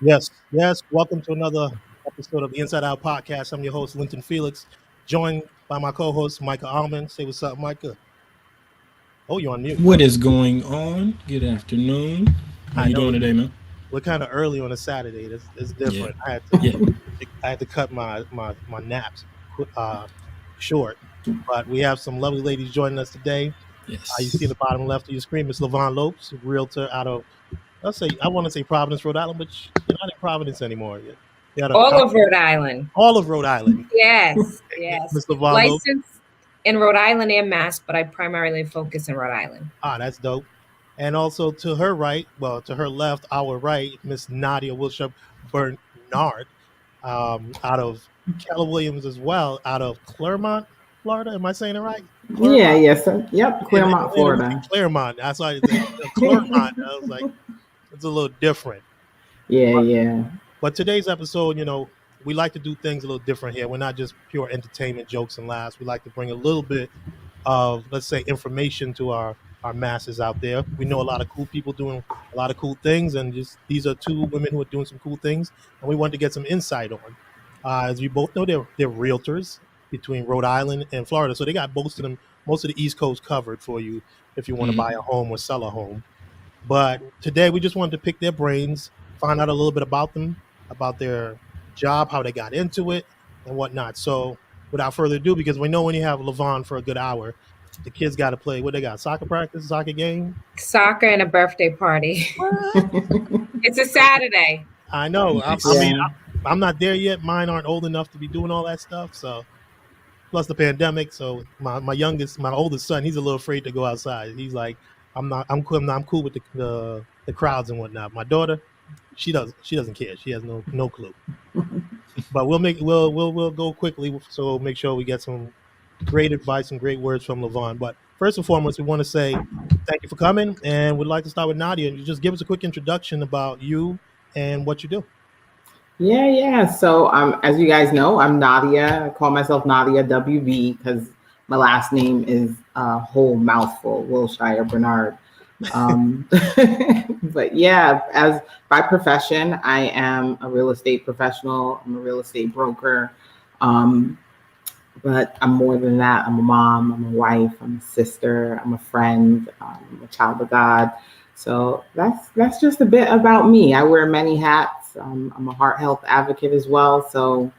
Yes. Welcome to another episode of the Inside Out Podcast. I'm your host, Linton Felix, joined by my co-host, Micah Almond. Say what's up, Micah. Oh, you're on mute. What is going on? Good afternoon. How I you know doing today, man? we're kind of early on a Saturday. It's Yeah, different. yeah, I had to cut my naps short, but we have some lovely ladies joining us today. You see yes, the bottom left of your screen, Miss LaVon Lopes, realtor out of I want to say Providence, Rhode Island, but you're not in Providence anymore. You're out of All of Rhode Island. all of Rhode Island. Yes, yes. Miss LaVon Lopes. Licensed in Rhode Island and Mass, but I primarily focus in Rhode Island. That's dope. And also to her right, well, to her left, our right, Miss Nadia Wilshire Bernard, out of Keller Williams as well, out of Claremont, Florida. Am I saying it right? Yeah, Claremont? yes, sir. Yep, Claremont, Florida. Claremont. That's why I said Claremont. I was like, it's a little different. Yeah. But today's episode, we like to do things a little different here. We're not just pure entertainment, jokes, and laughs. We like to bring a little bit of, let's say, information to our masses out there. We know a lot of cool people doing a lot of cool things, and just these are two women who are doing some cool things, and we wanted to get some insight on. As we both know, they're realtors between Rhode Island and Florida, so they got most of the East Coast covered for you if you want to buy a home or sell a home. But today we just wanted to pick their brains, find out a little bit about them, about their job, how they got into it, and whatnot. So without further ado, because we know when you have LaVon for a good hour, the kids got to play. What they got? Soccer practice, soccer game? Soccer and a birthday party. It's a Saturday. I know. Nice. I'm not there yet. Mine aren't old enough to be doing all that stuff. So plus the pandemic. So my oldest son, he's a little afraid to go outside. He's like, I'm cool with the crowds and whatnot. My daughter, she doesn't care. She has no clue. But we'll go quickly, so make sure we get some great advice and great words from LaVon. But first and foremost, we want to say thank you for coming, and we'd like to start with Nadia. And you just give us a quick introduction about you and what you do. Yeah. So, as you guys know, I'm Nadia. I call myself Nadia WB because my last name is a whole mouthful, Wilshire Bernard. But yeah, as by profession, I am a real estate professional. I'm a real estate broker. But I'm more than that. I'm a mom, I'm a wife, I'm a sister, I'm a friend, I'm a child of God. So that's just a bit about me. I wear many hats. I'm a heart health advocate as well. So,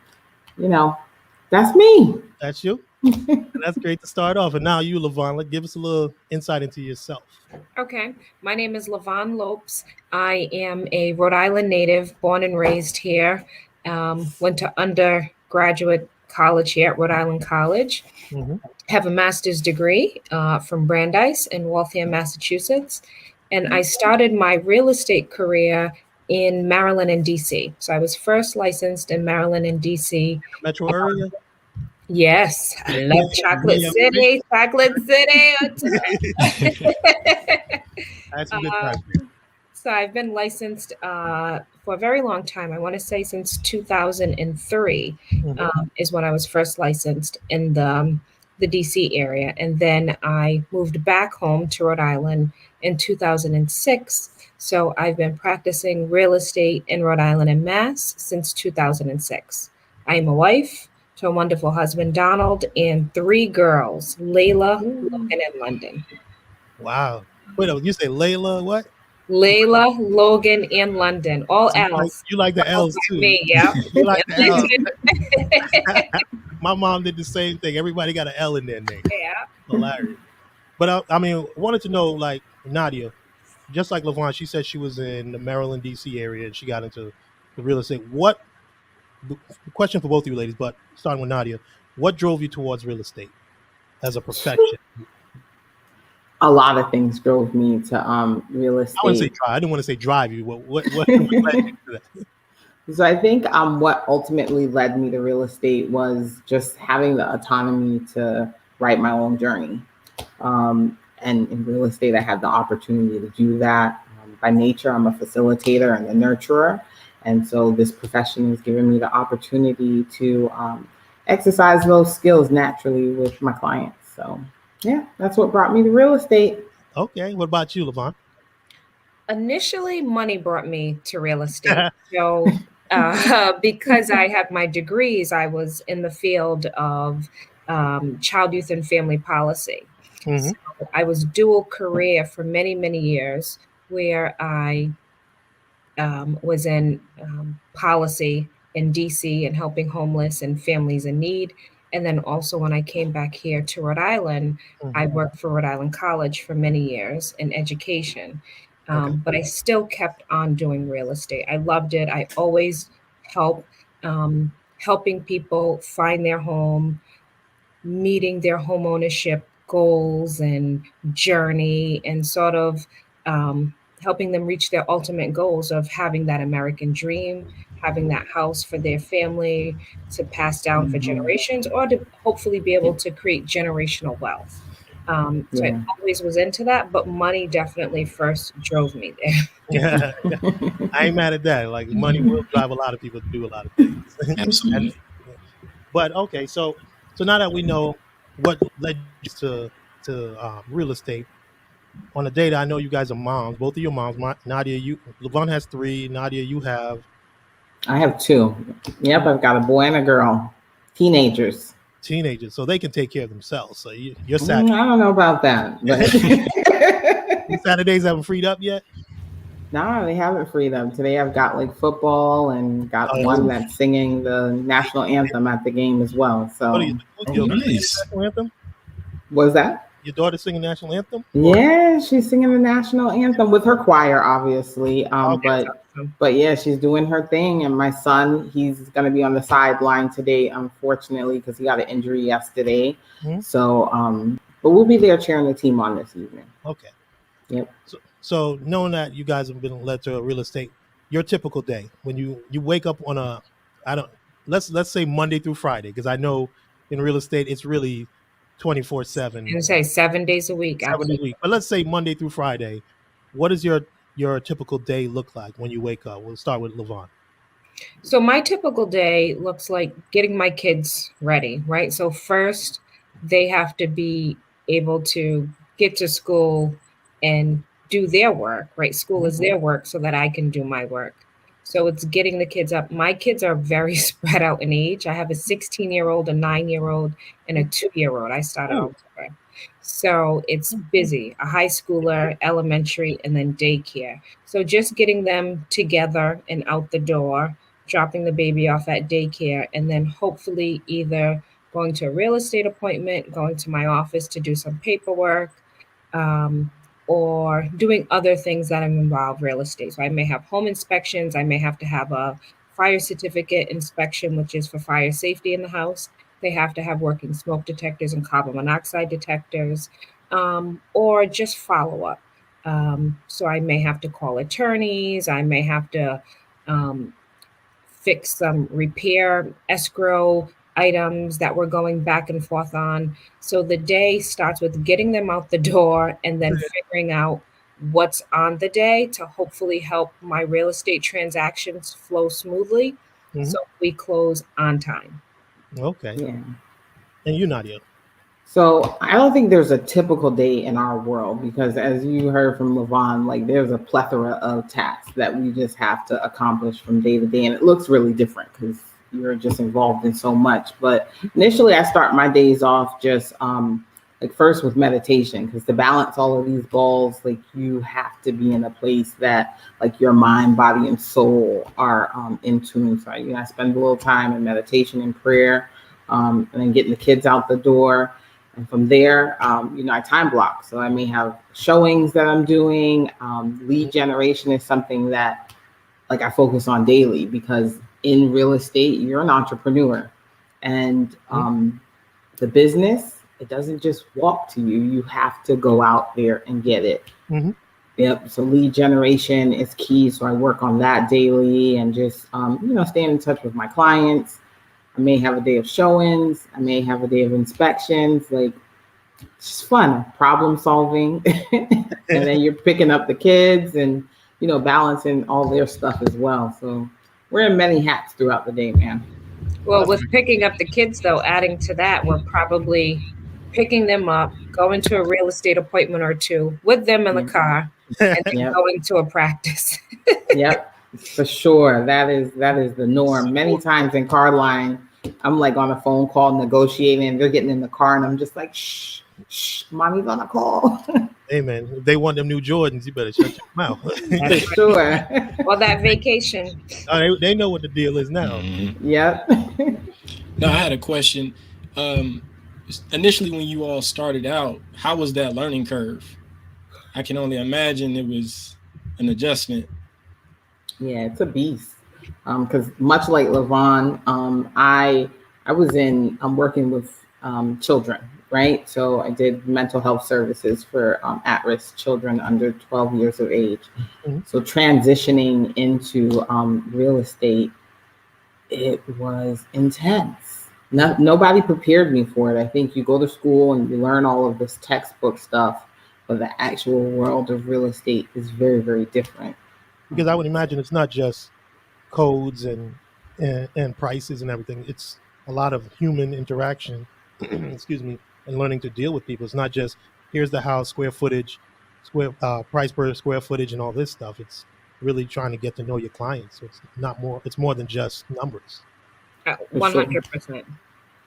that's me. That's you. That's great to start off. And now you, LaVon, give us a little insight into yourself. Okay. My name is LaVon Lopes. I am a Rhode Island native, born and raised here. Went to undergraduate college here at Rhode Island College. Mm-hmm. Have a master's degree from Brandeis in Waltham, Massachusetts. And I started my real estate career in Maryland and DC. So I was first licensed in Maryland and DC. Metro area? Yes, I love Chocolate City. That's a good time. So I've been licensed for a very long time. I want to say since 2003 is when I was first licensed in the DC area. And then I moved back home to Rhode Island in 2006. So I've been practicing real estate in Rhode Island and Mass since 2006. I am a wife to a wonderful husband, Donald, and 3 girls, Layla, Logan, and London. Wow. Wait, you say Layla what? Layla, Logan, and London. All L's. You like the L's too. Me, yeah. You like the L's. My mom did the same thing. Everybody got an L in their name. Yeah. Hilarious. But wanted to know, like Nadia, just like LaVon, she said she was in the Maryland, D.C. area, and she got into the real estate. The question for both of you ladies, but starting with Nadia, what drove you towards real estate as a profession? A lot of things drove me to real estate. I wouldn't say drive. I didn't want to say drive you. What led you to that? So I think what ultimately led me to real estate was just having the autonomy to write my own journey. And in real estate, I had the opportunity to do that. By nature, I'm a facilitator and a nurturer. And so this profession has given me the opportunity to exercise those skills naturally with my clients. So yeah, that's what brought me to real estate. Okay. What about you, LaVon? Initially, money brought me to real estate. So, because I have my degrees, I was in the field of child, youth, and family policy. Mm-hmm. So I was dual career for many, many years, where I was in policy in DC and helping homeless and families in need. And then also, when I came back here to Rhode Island, I worked for Rhode Island College for many years in education. Okay. But I still kept on doing real estate. I loved it. I always help helping people find their home, meeting their home ownership goals and journey, and sort of helping them reach their ultimate goals of having that American dream, having that house for their family to pass down for generations, or to hopefully be able to create generational wealth. So I Yeah. always was into that, but money definitely first drove me there. Yeah, I ain't mad at that. Like money will drive a lot of people to do a lot of things. And Absolutely. but okay, so now that we know what led you to real estate, on a date, I know you guys are moms. Both of your moms. Nadia, Levon has 3. Nadia, you have I have 2. Yep, I've got a boy and a girl, teenagers. teenagers, so they can take care of themselves. So you're I don't know about that, but Your Saturdays haven't freed up yet. no, they haven't freed up. Today I've got like football and got one Oh, that's singing the national anthem at the game as well. what are So your Nice. national anthem? was that? Your daughter singing national anthem? Yeah, she's singing the national anthem with her choir, obviously. Okay. But yeah, she's doing her thing. And my son, he's going to be on the sideline today, unfortunately, because he got an injury yesterday. Mhm. So, but we'll be there cheering the team on this evening. Okay. Yep. So knowing that you guys have been led to real estate, your typical day when you wake up on a, I don't, let's say Monday through Friday, because I know in real estate it's really 24/7. And say 7 days a week. 7 days a week. But let's say Monday through Friday. What does your typical day look like when you wake up? We'll start with Levon. So my typical day looks like getting my kids ready, right? So first, they have to be able to get to school and do their work, right? School is their work so that I can do my work. So it's getting the kids up. My kids are very spread out in age. I have a 16-year-old, a 9-year-old, and a 2-year-old. I started Oh. all over. So it's busy, a high schooler, elementary, and then daycare. So just getting them together and out the door, dropping the baby off at daycare, and then hopefully either going to a real estate appointment, going to my office to do some paperwork, or doing other things that involve real estate. So I may have home inspections. I may have to have a fire certificate inspection, which is for fire safety in the house. They have to have working smoke detectors and carbon monoxide detectors, or just follow up. So I may have to call attorneys. I may have to fix some repair escrow items that we're going back and forth on. So the day starts with getting them out the door and then figuring out what's on the day to hopefully help my real estate transactions flow smoothly. So we close on time. Okay. Yeah. And you, Nadia. So I don't think there's a typical day in our world because, as you heard from Levon, like there's a plethora of tasks that we just have to accomplish from day to day, and it looks really different because you're just involved in so much. But initially, I start my days off just like first with meditation, because to balance all of these balls, like you have to be in a place that like your mind, body, and soul are in tune. So I spend a little time in meditation and prayer, and then getting the kids out the door. And from there, I time block. So I may have showings that I'm doing. Lead generation is something that like I focus on daily because in real estate, you're an entrepreneur. And the business, it doesn't just walk to you. You have to go out there and get it. Mm-hmm. Yep. So lead generation is key. So I work on that daily and just, staying in touch with my clients. I may have a day of showings. I may have a day of inspections. Like, it's just fun, problem solving. And then you're picking up the kids and, balancing all their stuff as well. So we're in many hats throughout the day, man. Well, with picking up the kids, though, adding to that, we're probably picking them up, going to a real estate appointment or two with them in the car, and then Yep. going to a practice. Yep. For sure. That is the norm. Many times in car line, I'm like on a phone call negotiating, and they're getting in the car, and I'm just like, shh, shh, mommy's on a call. Hey man, if they want them new Jordans, you better shut your mouth. For sure. Or that vacation. They know what the deal is now. Yep. Now, I had a question. Um, Initially, when you all started out, how was that learning curve? I can only imagine it was an adjustment. Yeah, it's a beast. Because much like Levon, I'm working with children, right? So I did mental health services for at-risk children under 12 years of age. Mhm. So transitioning into real estate, it was intense. Nobody prepared me for it. I think you go to school and you learn all of this textbook stuff, but the actual world of real estate is very, very different. Because I would imagine it's not just codes and prices and everything. It's a lot of human interaction. Excuse me, and learning to deal with people. It's not just here's the house, square footage, square price per square footage, and all this stuff. It's really trying to get to know your clients. So it's not more. It's more than just numbers. For sure. 100%.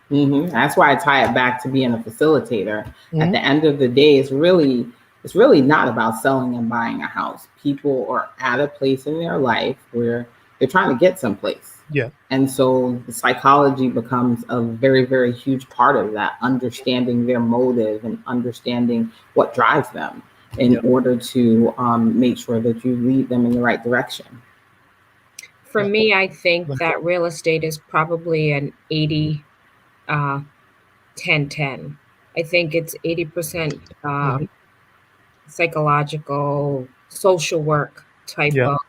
That's why I tie it back to being a facilitator. At Mhm. the end of the day, it's really not about selling and buying a house. People are at a place in their life where they're trying to get someplace. Yeah. And so the psychology becomes a very, very huge part of that, understanding their motive and understanding what drives them in Yeah. order to make sure that you lead them in the right direction. For me, I think that real estate is probably an 80 10-10. I think it's 80% Mhm. psychological, social work type Yeah. of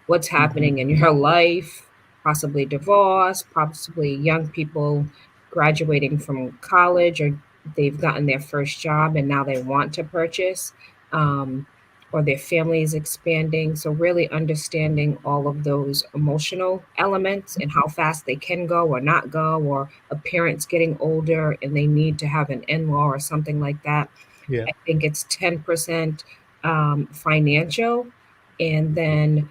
what's happening in your life, possibly divorce, possibly young people graduating from college, or they've gotten their first job and now they want to purchase, um, or their family is expanding. So, really understanding all of those emotional elements and how fast they can go or not go, or a parent's getting older and they need to have an in law or something like that. Yeah. I think it's 10% financial, and then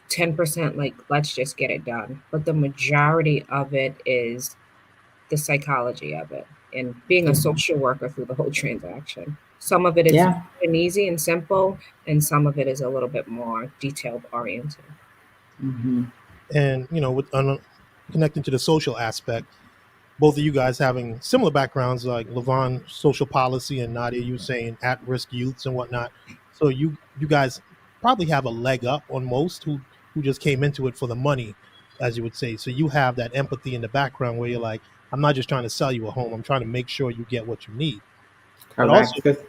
10% like, let's just get it done. But the majority of it is the psychology of it and being a social worker through the whole transaction. Some of it is Yeah. and easy and simple, and some of it is a little bit more detailed oriented. Mhm. And with connecting to the social aspect, both of you guys having similar backgrounds, like Levon, social policy, and Nadia, you saying at-risk youths and whatnot. So you guys probably have a leg up on most who just came into it for the money, as you would say. So you have that empathy in the background where you're like, I'm not just trying to sell you a home. I'm trying to make sure you get what you need. But also, Correct. 'Cause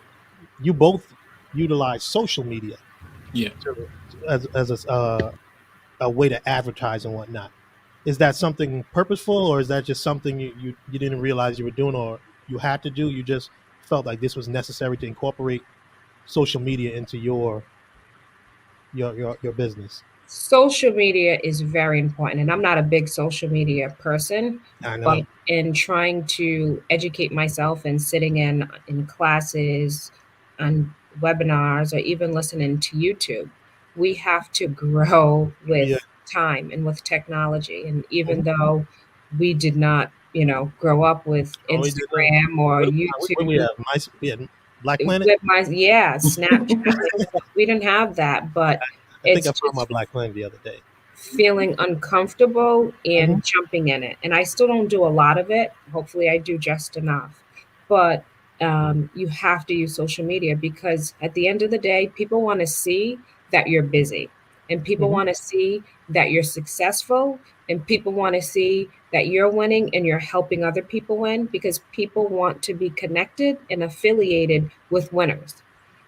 you both utilize social media Yeah. as a way to advertise and whatnot. Is that something purposeful, or is that just something you didn't realize you were doing, or you had to do? You just felt like this was necessary to incorporate social media into your business. Social media is very important, and I'm not a big social media person, I but know. in trying to educate myself and sitting in classes and webinars or even listening to YouTube, we have to grow Yeah. with time and with technology. And even Mhm. though we did not, grow up with Oh, we did. Instagram or What we YouTube, have? We had Black Planet. with my Snapchat, like, we didn't have that, but I think it's I found my just Black Planet the other day. feeling uncomfortable Mhm. and jumping in it. And I still don't do a lot of it. Hopefully, I do just enough. But you have to use social media because at the end of the day, people want to see that you're busy, and people Mhm. want to see that you're successful, and people want to see that you're winning and you're helping other people win, because people want to be connected and affiliated with winners.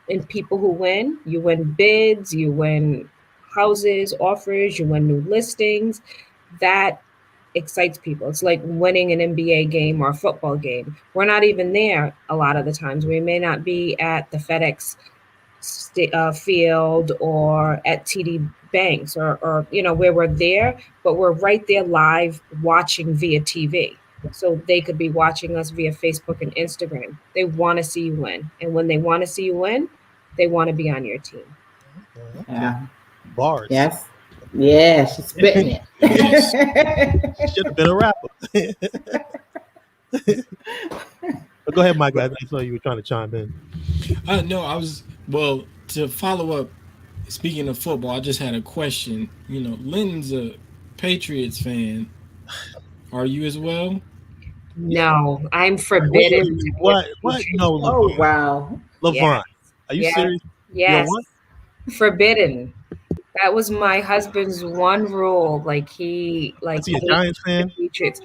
And people who win, you win bids, you win houses, offers, you win new listings. That excites people. It's like winning an NBA game or a football game. We're not even there a lot of the times. We may not be at the FedEx field or at TD Banks or where we're there, but we're right there live watching via TV. So they could be watching us via Facebook and Instagram. They want to see you win. And when they want to see you win, they want to be on your team. Okay. Yeah. Bars. Yes. Yeah, she's spitting Yes. Should have been a rapper. But go ahead, Mike. I saw you were trying to chime in. No, I was, well, to follow up. Speaking of football, I just had a question. Lynn's a Patriots fan. Are you as well? No, I'm Wait, forbidden wait, to be a what? What? Patriot. No, Oh Levon. wow. Yes, Levon, are you yes, serious? You're yes. what? Forbidden. That was my husband's one rule. Like he Is like he a hates Giants the fan? Patriots.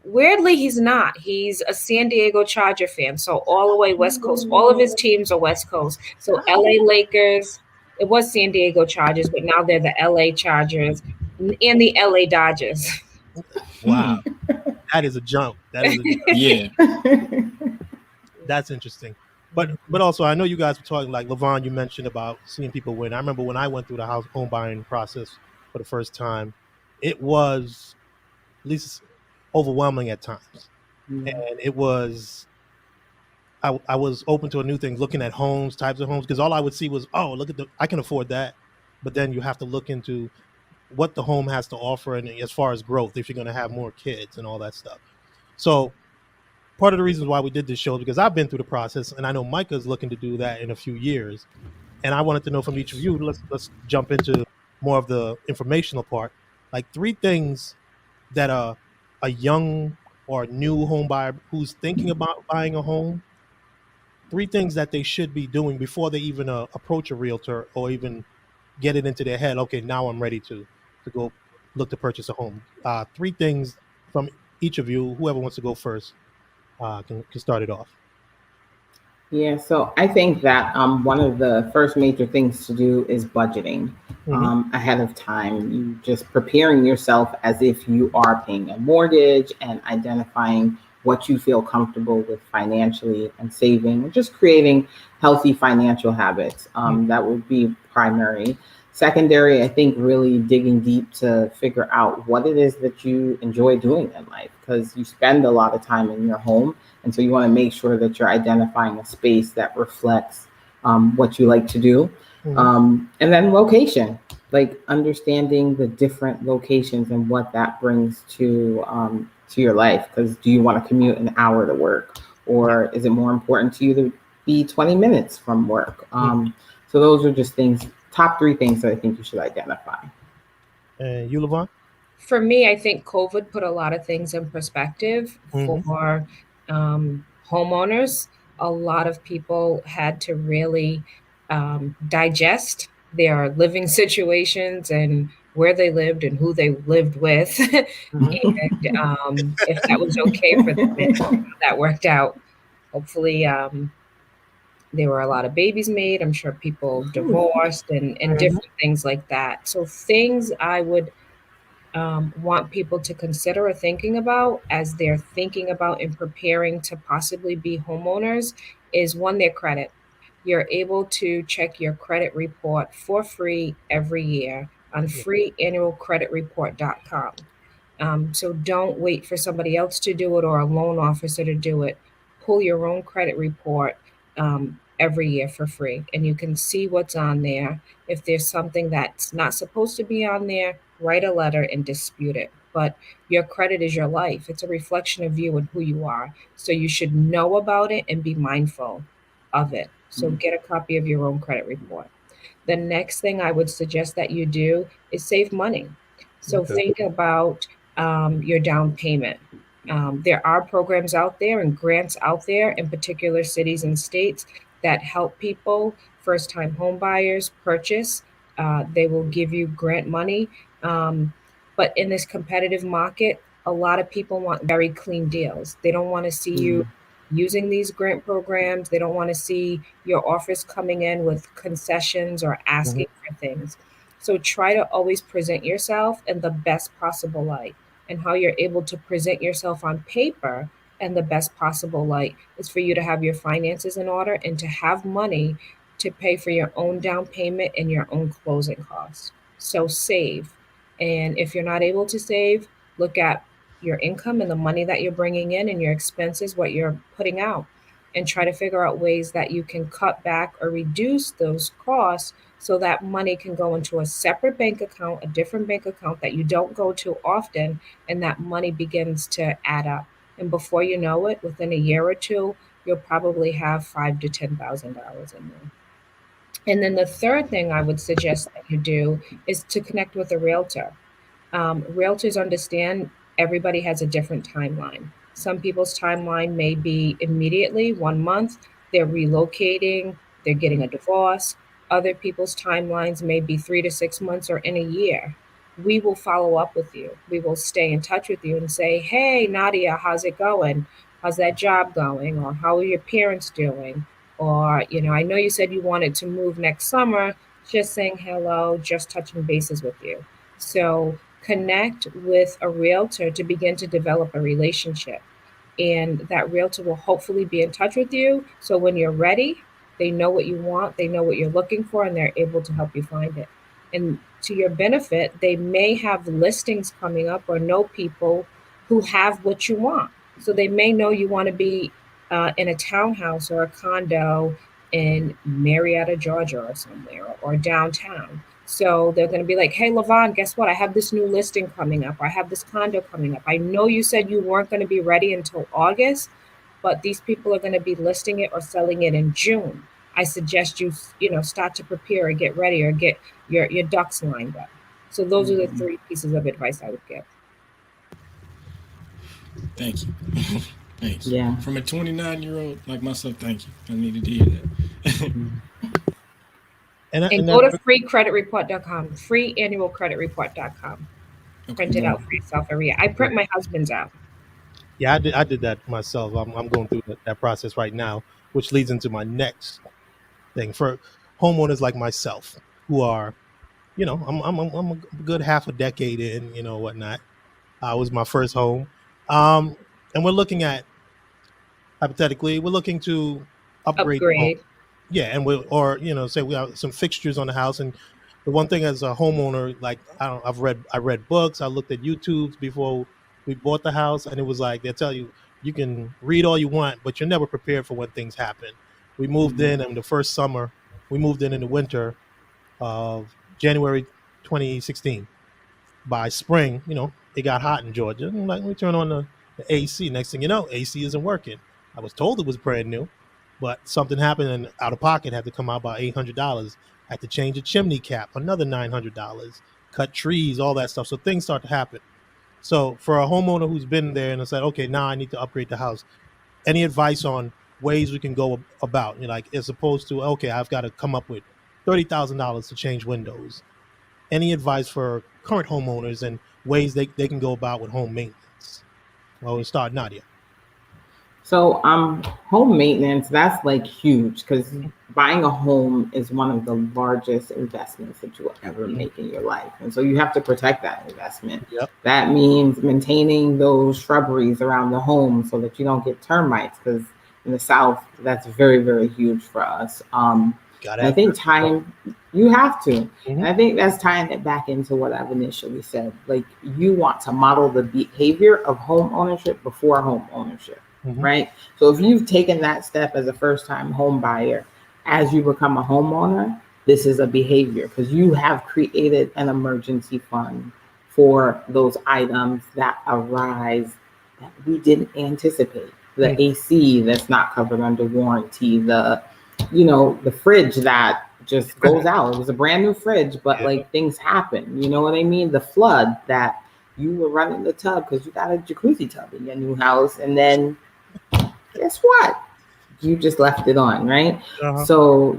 Weirdly, he's not. He's a San Diego Charger fan. So all the way West Coast. All of his teams are West Coast. So LA Lakers. It was San Diego Chargers, but now they're the LA Chargers and the LA Dodgers. Wow, Hmm. that is a jump. That is a Yeah. that's interesting. But also, I know you guys were talking like Levon. You mentioned about seeing people win. I remember when I went through the house home buying process for the first time, it was at least overwhelming at times, and it was I was open to a new thing, looking at homes, types of homes, because all I would see was, oh, look at I can afford that, but then you have to look into what the home has to offer, and as far as growth, if you're going to have more kids and all that stuff. So part of the reasons why we did this show is because I've been through the process, and I know Micah's looking to do that in a few years, and I wanted to know from each of you. Let's jump into more of the informational part, like three things that a young or new home buyer who's thinking about buying a home, three things that they should be doing before they even approach a realtor or even get it into their head. Okay, now I'm ready to go look to purchase a home. Three things from each of you. Whoever wants to go first can start it off. Yeah, so I think that one of the first major things to do is budgeting Mm-hmm. ahead of time. You just preparing yourself as if you are paying a mortgage and identifying what you feel comfortable with financially and saving, and just creating healthy financial habits. That would be primary. Secondary, I think really digging deep to figure out what it is that you enjoy doing in life, because you spend a lot of time in your home. And so you want to make sure that you're identifying a space that reflects what you like to do. Mm-hmm. And then location, like understanding the different locations and what that brings to your life. Because do you want to commute an hour to work, or is it more important to you to be 20 minutes from work? So those are just things, top three things that I think you should identify. And you, Levon? For me, I think COVID put a lot of things in perspective Mm-hmm. for homeowners. A lot of people had to really digest their living situations and where they lived and who they lived with, and if that was okay for them and how that worked out. Hopefully, there were a lot of babies made. I'm sure people divorced and different things like that. So things I would want people to consider or thinking about as they're thinking about and preparing to possibly be homeowners is one, their credit. You're able to check your credit report for free every year on freeannualcreditreport.com. So don't wait for somebody else to do it or a loan officer to do it. Pull your own credit report every year for free, and you can see what's on there. If there's something that's not supposed to be on there, write a letter and dispute it. But your credit is your life. It's a reflection of you and who you are. So you should know about it and be mindful of it. So get a copy of your own credit report. The next thing I would suggest that you do is save money. So Okay. think about your down payment. There are programs out there and grants out there in particular cities and states that help people, first time home buyers, purchase. They will give you grant money. But in this competitive market, a lot of people want very clean deals. They don't want to see you using these grant programs. They don't want to see your offers coming in with concessions or asking for things. So try to always present yourself in the best possible light. And how you're able to present yourself on paper in the best possible light is for you to have your finances in order and to have money to pay for your own down payment and your own closing costs. So save. And if you're not able to save, look at your income and the money that you're bringing in and your expenses, what you're putting out. and try to figure out ways that you can cut back or reduce those costs so that money can go into a separate bank account, a different bank account that you don't go to often, and that money begins to add up. And before you know it, within a year or two, you'll probably have $5,000 to $10,000 in there. And then the third thing I would suggest that you do is to connect with a realtor. Realtors understand everybody has a different timeline. Some people's timeline may be immediately 1 month, they're relocating, they're getting a divorce. Other people's timelines may be 3 to 6 months or in a year. We will follow up with you. We will stay in touch with you and say, hey, Nadia, how's it going? How's that job going? Or how are your parents doing? Or, I know you said you wanted to move next summer, just saying hello, just touching bases with you. So connect with a realtor to begin to develop a relationship. And that realtor will hopefully be in touch with you. So when you're ready, they know what you want, they know what you're looking for, and they're able to help you find it. And to your benefit, they may have listings coming up or know people who have what you want. So they may know you want to be in a townhouse or a condo in Marietta, Georgia or somewhere, or downtown. So they're going to be like, hey, Levon, guess what? I have this new listing coming up. I have this condo coming up. I know you said you weren't going to be ready until August, but these people are going to be listing it or selling it in June. I suggest you, start to prepare or get ready or get your ducks lined up. So those are the three pieces of advice I would give. Thank you. Thanks. Yeah. From a 29-year-old like myself, thank you. I needed to hear that. And go to freecreditreport.com, freeannualcreditreport.com. Print it out for yourself every year. I print my husband's out. Yeah, I did that myself. I'm going through that process right now, which leads into my next thing for homeowners like myself who are, I'm a good half a decade in, whatnot. It was my first home, and we're looking at hypothetically, we're looking to upgrade the home. Yeah, and say we have some fixtures on the house, and the one thing as a homeowner, like I read books, I looked at YouTubes before we bought the house, and it was like they tell you can read all you want, but you're never prepared for when things happen. We moved in, and the first summer we moved in the winter of January 2016. By spring, it got hot in Georgia. And like we turn on the AC. Next thing you know, AC isn't working. I was told it was brand new, but something happened and out of pocket had to come out about $800. Had to change a chimney cap, another $900. Cut trees, all that stuff. So things start to happen. So for a homeowner who's been there and said, okay, now I need to upgrade the house, any advice on ways we can go about? Like as opposed to, okay, I've got to come up with $30,000 to change windows. Any advice for current homeowners and ways they can go about with home maintenance? Well, we'll start Nadia. So home maintenance, that's like huge because buying a home is one of the largest investments that you will ever make in your life. And so you have to protect that investment. Yep. That means maintaining those shrubberies around the home so that you don't get termites, because in the South, that's very, very huge for us. I think you have to. Mm-hmm. And I think that's tying it back into what I've initially said. Like you want to model the behavior of home ownership before home ownership, right? So if you've taken that step as a first-time home buyer, as you become a homeowner, this is a behavior because you have created an emergency fund for those items that arise that we didn't anticipate. The AC that's not covered under warranty, the fridge that just goes out. It was a brand new fridge, but like things happen. You know what I mean? The flood that you were running the tub because you got a jacuzzi tub in your new house, and then guess what? You just left it on, right? Uh-huh. So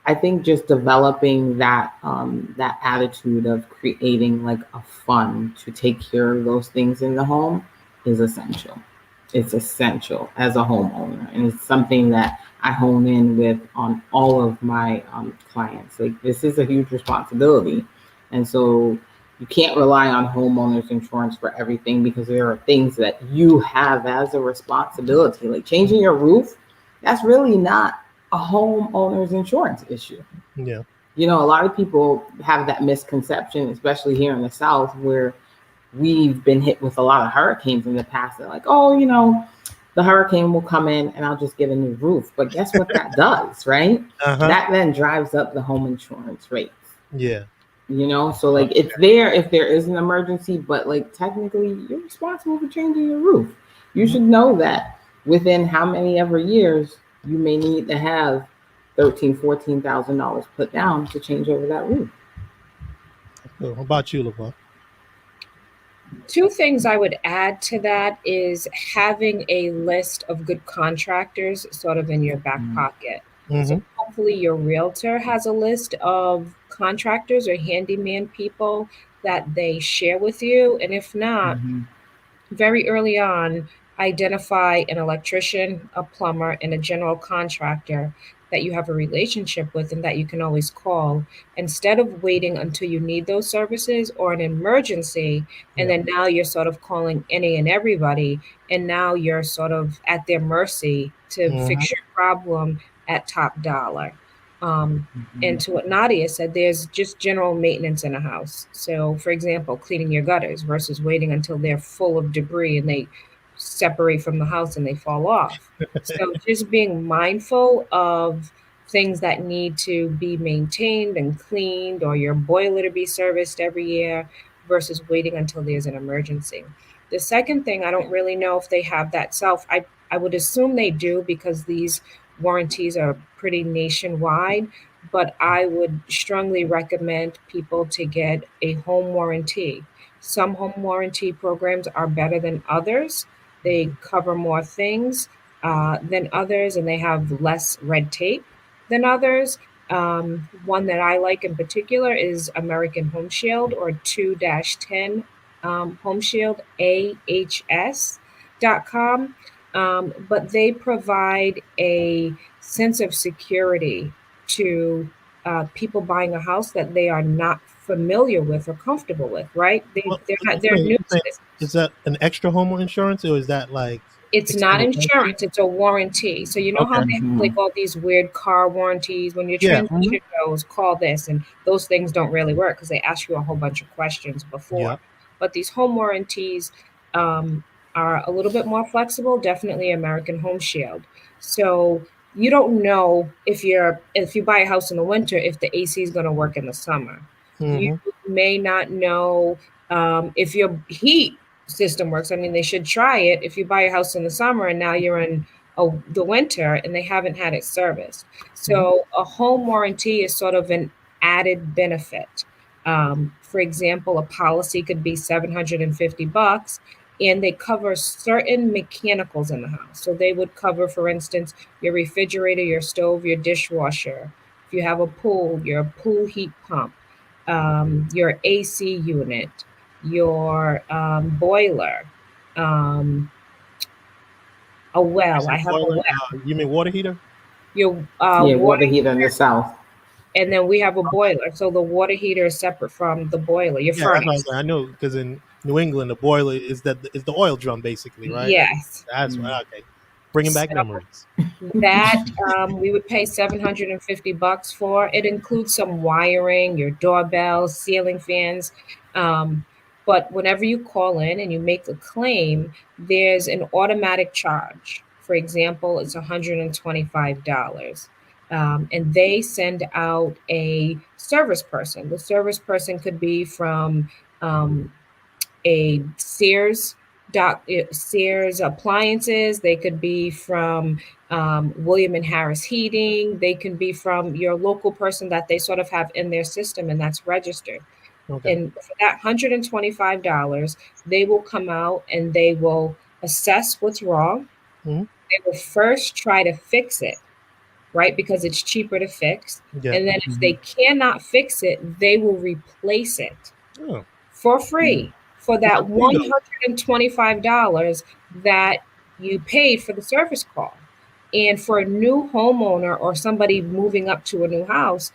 I think just developing that that attitude of creating like a fund to take care of those things in the home is essential. It's essential as a homeowner, and it's something that I hone in with on all of my clients. Like this is a huge responsibility, and so you can't rely on homeowners insurance for everything because there are things that you have as a responsibility, like changing your roof. That's really not a homeowner's insurance issue. Yeah, a lot of people have that misconception, especially here in the South, where we've been hit with a lot of hurricanes in the past. They're like, oh, the hurricane will come in and I'll just get a new roof. But guess what that does, right? That then drives up the home insurance rates. Yeah. You know, so like it's there if there is an emergency, but like technically you're responsible for changing your roof. You should know that within how many ever years you may need to have $13,000-$14,000 put down to change over that roof. How about you, LeVar? Two things I would add to that is having a list of good contractors sort of in your back pocket. So hopefully your realtor has a list of contractors or handyman people that they share with you. And if not, very early on, identify an electrician, a plumber, and a general contractor that you have a relationship with and that you can always call instead of waiting until you need those services or an emergency. And then now you're sort of calling any and everybody. And now you're sort of at their mercy to fix your problem at top dollar. And to what Nadia said, there's just general maintenance in a house. So, for example, cleaning your gutters versus waiting until they're full of debris and they separate from the house and they fall off. So, just being mindful of things that need to be maintained and cleaned or your boiler to be serviced every year versus waiting until there's an emergency. The second thing, I don't really know if they have that I would assume they do because these warranties are pretty nationwide, but I would strongly recommend people to get a home warranty. Some home warranty programs are better than others. They cover more things than others, and they have less red tape than others. One that I like in particular is American Home Shield or 2-10 Home Shield, AHS.com. But they provide a sense of security to people buying a house that they are not familiar with or comfortable with, right? They're new to this. Is that an extra home insurance or is that like it's not insurance, it's a warranty. So you know how they have like all these weird car warranties when your transmission goes, call this, and those things don't really work because they ask you a whole bunch of questions before. But these home warranties are a little bit more flexible, definitely American Home Shield. So you don't know if you buy a house in the winter if the AC is going to work in the summer. You may not know if your heat system works. I mean, they should try it if you buy a house in the summer and now you're in the winter and they haven't had it serviced. So a home warranty is sort of an added benefit. For example, a policy could be $750 and they cover certain mechanicals in the house. So they would cover, for instance, your refrigerator, your stove, your dishwasher. If you have a pool, your pool heat pump, your AC unit, your boiler, a well. I have a well. You mean water heater? Your water heater in the South. And then we have a boiler. So the water heater is separate from the boiler. Your furnace. I know because in New England, the boiler is the oil drum, basically, right? Yes. That's right. Okay. Bringing back memories. That we would pay $750 for. It includes some wiring, your doorbell, ceiling fans. But whenever you call in and you make a claim, there's an automatic charge. For example, it's $125. And they send out a service person. The service person could be from a Sears Appliances. They could be from William and Harris Heating. They can be from your local person that they sort of have in their system and that's registered. Okay. And for that $125, they will come out and they will assess what's wrong. They will first try to fix it, right? Because it's cheaper to fix. Yeah. And then if they cannot fix it, they will replace it for free for that $125 that you paid for the service call. And for a new homeowner or somebody moving up to a new house,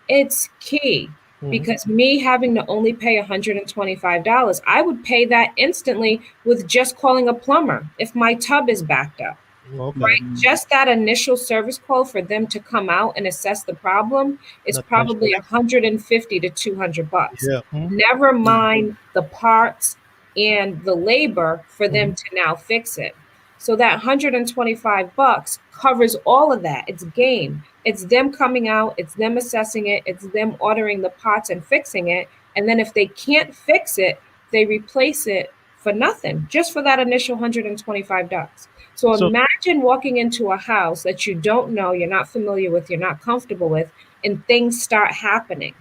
it's key. Because me having to only pay $125, I would pay that instantly with just calling a plumber if my tub is backed up. Okay. Right? Just that initial service call for them to come out and assess the problem is probably $150 to $200. Yeah. Never mind the parts and the labor for them to now fix it. So that $125 covers all of that. It's game. It's them coming out, it's them assessing it, it's them ordering the parts and fixing it. And then if they can't fix it, they replace it for nothing, just for that initial $125. So So imagine walking into a house that you don't know, you're not familiar with, you're not comfortable with, and things start happening.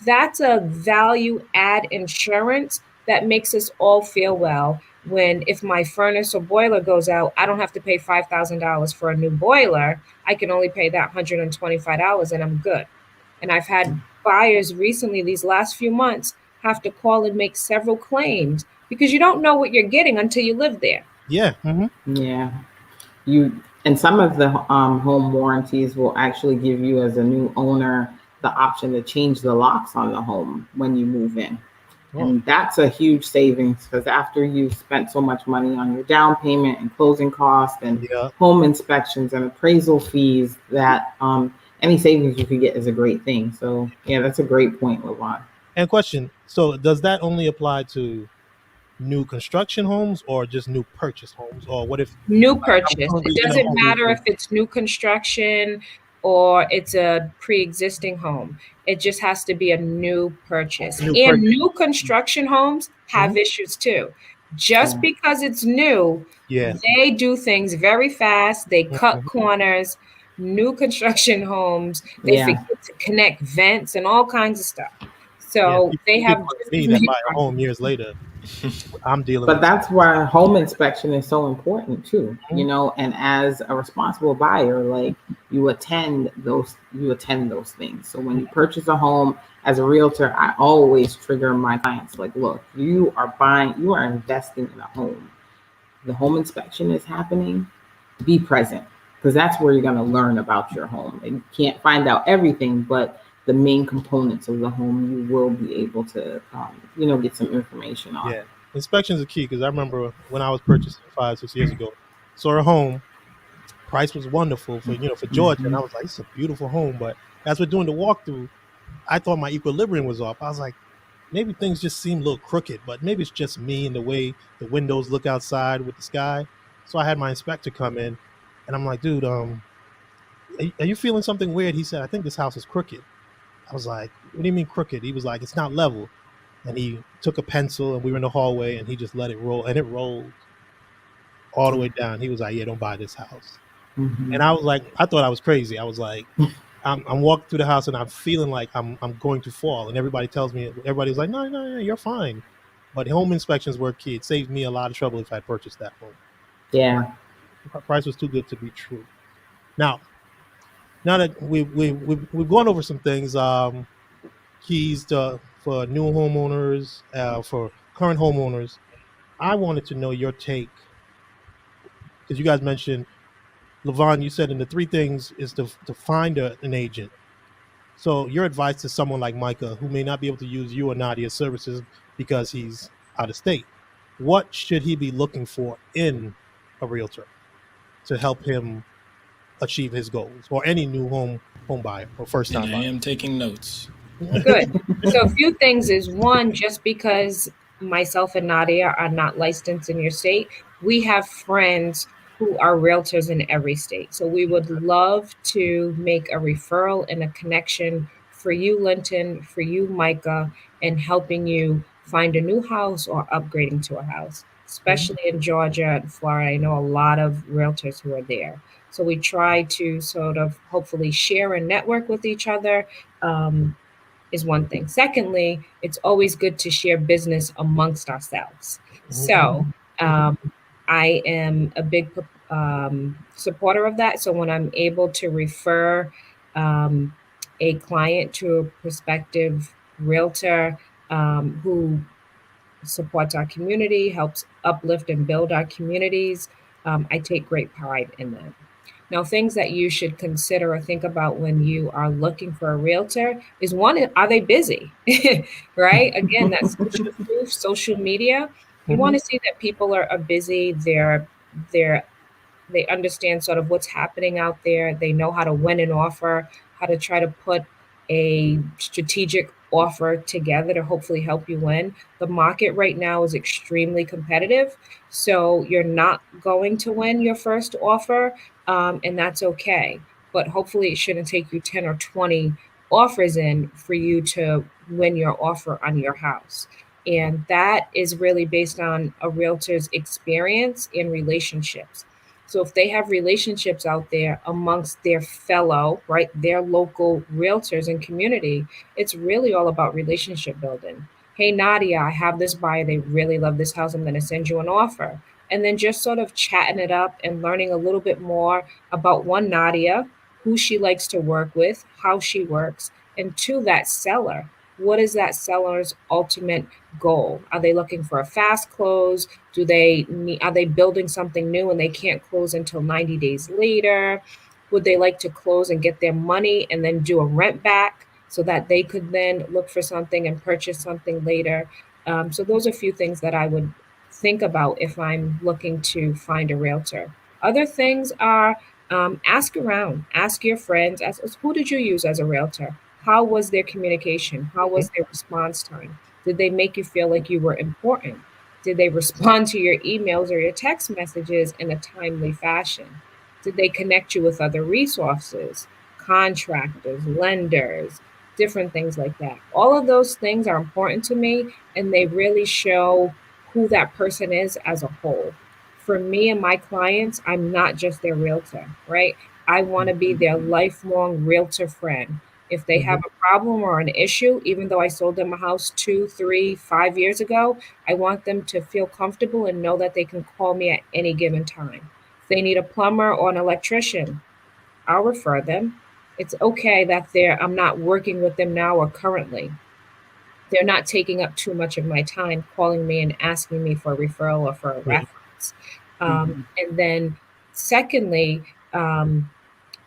That's a value add insurance that makes us all feel well. When if my furnace or boiler goes out, I don't have to pay $5,000 for a new boiler. I can only pay that $125 and I'm good. And I've had buyers recently, these last few months, have to call and make several claims because you don't know what you're getting until you live there. yeah, Yeah. You and some of the home warranties will actually give you as a new owner the option to change the locks on the home when you move in. And that's a huge savings because after you've spent so much money on your down payment and closing costs and yeah. home inspections and appraisal fees, that any savings you could get is a great thing. So yeah, that's a great point, Levon. And question: so does that only apply to new construction homes or just new purchase homes? Or what if New I'm purchase. It currently in a doesn't matter home? if it's new construction or it's a pre-existing home. It just has to be a new purchase. New And purchase. new construction homes have issues too. Just because it's new, Yeah. they do things very fast. They cut Mhm. corners. New construction homes, they Yeah. forget to connect vents and all kinds of stuff. Yeah, So they have people like just me as that many buy a home problems. years later, I'm dealing But with. that's why home inspection is so important too, Mhm. you know, and as a responsible buyer, like you attend those things. So when you purchase a home as a realtor, I always trigger my clients like, look, you are investing in a home. The home inspection is happening, be present because that's where you're going to learn about your home. And you can't find out everything, but the main components of the home you will be able to, get some information on. Yeah, inspections are key because I remember when I was purchasing 5, 6 years ago, saw a home, price was wonderful for Georgia, and Mm-hmm. I was like, it's a beautiful home. But as we're doing the walkthrough, I thought my equilibrium was off. I was like, maybe things just seem a little crooked, but maybe it's just me and the way the windows look outside with the sky. So I had my inspector come in, and I'm like, dude, are you feeling something weird? He said, I think this house is crooked. I was like, what do you mean crooked? He was like, it's not level. And he took a pencil and we were in the hallway and he just let it roll and it rolled all the way down. He was like, yeah, don't buy this house. Mm-hmm. And I was like, I thought I was crazy. I was like, I'm walking through the house and I'm feeling like I'm going to fall. And everybody was like, no, you're fine. But home inspections were key. It saved me a lot of trouble if I purchased that home. Yeah. Price was too good to be true. Now that we've gone over some things, keys for new homeowners, for current homeowners, I wanted to know your take because you guys mentioned, Levon, you said in the three things is to find an agent. So your advice to someone like Micah who may not be able to use you or Nadia's services because he's out of state, what should he be looking for in a realtor to help him achieve his goals, or any new home buyer or first And time I buyer? am taking notes. Good. So a few things is one, just because myself and Nadia are not licensed in your state, we have friends who are realtors in every state. So we would love to make a referral and a connection for you, Linton, for you, Micah, and helping you find a new house or upgrading to a house, especially in Georgia and Florida. I know a lot of realtors who are there. So we try to sort of hopefully share and network with each other. Is one thing. Secondly, it's always good to share business amongst ourselves. So um, I am a big supporter of that. So when I'm able to refer um, a client to a prospective realtor who supports our community, helps uplift and build our communities, I take great pride in that. Now, things that you should consider or think about when you are looking for a realtor is one, are they busy? Right? Again, that social proof, social media. You want to see that people are busy. They're they understand sort of what's happening out there. They know how to win an offer, how to try to put a strategic offer together to hopefully help you win. The market right now is extremely competitive, so you're not going to win your first offer, and that's okay. But hopefully, it shouldn't take you 10 or 20 offers in for you to win your offer on your house. And that is really based on a realtor's experience and relationships. So if they have relationships out there amongst their fellow, right, their local realtors and community, it's really all about relationship building. Hey, Nadia, I have this buyer. They really love this house. I'm going to send you an offer. And then just sort of chatting it up and learning a little bit more about one, Nadia, who she likes to work with, how she works, and two, that seller. What is that seller's ultimate goal? Are they looking for a fast close? Are they building something new and they can't close until 90 days later? Would they like to close and get their money and then do a rent back so that they could then look for something and purchase something later? So those are a few things that I would think about if I'm looking to find a realtor. Other things are ask around, ask your friends, ask who did you use as a realtor? How was their communication? How was their response time? Did they make you feel like you were important? Did they respond to your emails or your text messages in a timely fashion? Did they connect you with other resources, contractors, lenders, different things like that? All of those things are important to me, and they really show who that person is as a whole. For me and my clients, I'm not just their realtor, right? I want to be their lifelong realtor friend. If they have a problem or an issue, even though I sold them a house 2, 3, 5 years ago, I want them to feel comfortable and know that they can call me at any given time. If they need a plumber or an electrician, I'll refer them. It's okay that I'm not working with them now or currently. They're not taking up too much of my time calling me and asking me for a referral or for a reference. And then, secondly,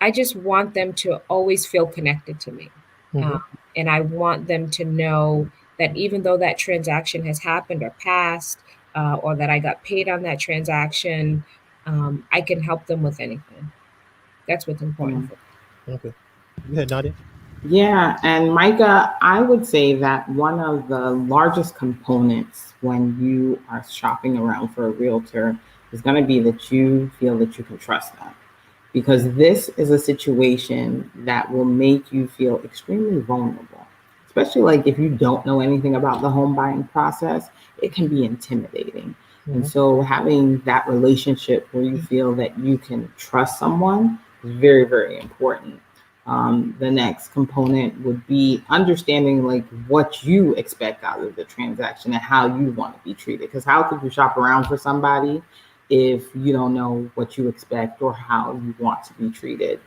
I just want them to always feel connected to me. And I want them to know that even though that transaction has happened or passed, or that I got paid on that transaction, I can help them with anything. That's what's important for me. Okay. Go ahead, Nadia. Yeah, and Micah, I would say that one of the largest components when you are shopping around for a realtor is going to be that you feel that you can trust them. Because this is a situation that will make you feel extremely vulnerable, especially like if you don't know anything about the home buying process, it can be intimidating. And so having that relationship where you feel that you can trust someone is very, very important. The next component would be understanding like what you expect out of the transaction and how you want to be treated. Because how could you shop around for somebody if you don't know what you expect or how you want to be treated?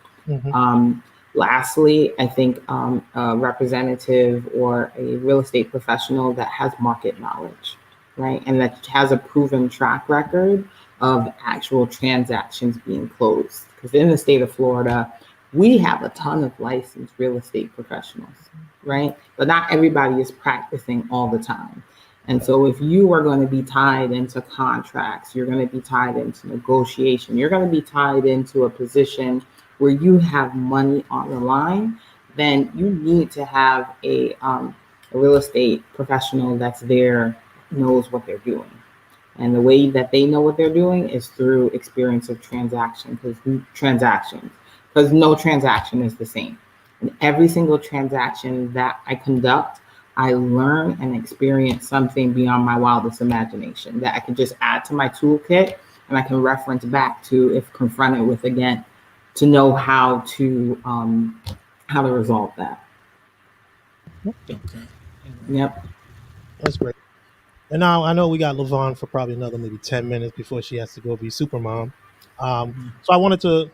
Lastly, I think a representative or a real estate professional that has market knowledge, right? And that has a proven track record of actual transactions being closed. Because in the state of Florida, we have a ton of licensed real estate professionals, right? But not everybody is practicing all the time. And so if you are going to be tied into contracts, you're going to be tied into negotiation, you're going to be tied into a position where you have money on the line, then you need to have a real estate professional that's there, knows what they're doing. And the way that they know what they're doing is through experience of transactions, because no transaction is the same. And every single transaction that I conduct, I learn and experience something beyond my wildest imagination that I can just add to my toolkit and I can reference back to if confronted with again, to know how to resolve that. Okay. Yep. That's great. And now I know we got LaVon for probably another maybe 10 minutes before she has to go be super mom. So I wanted to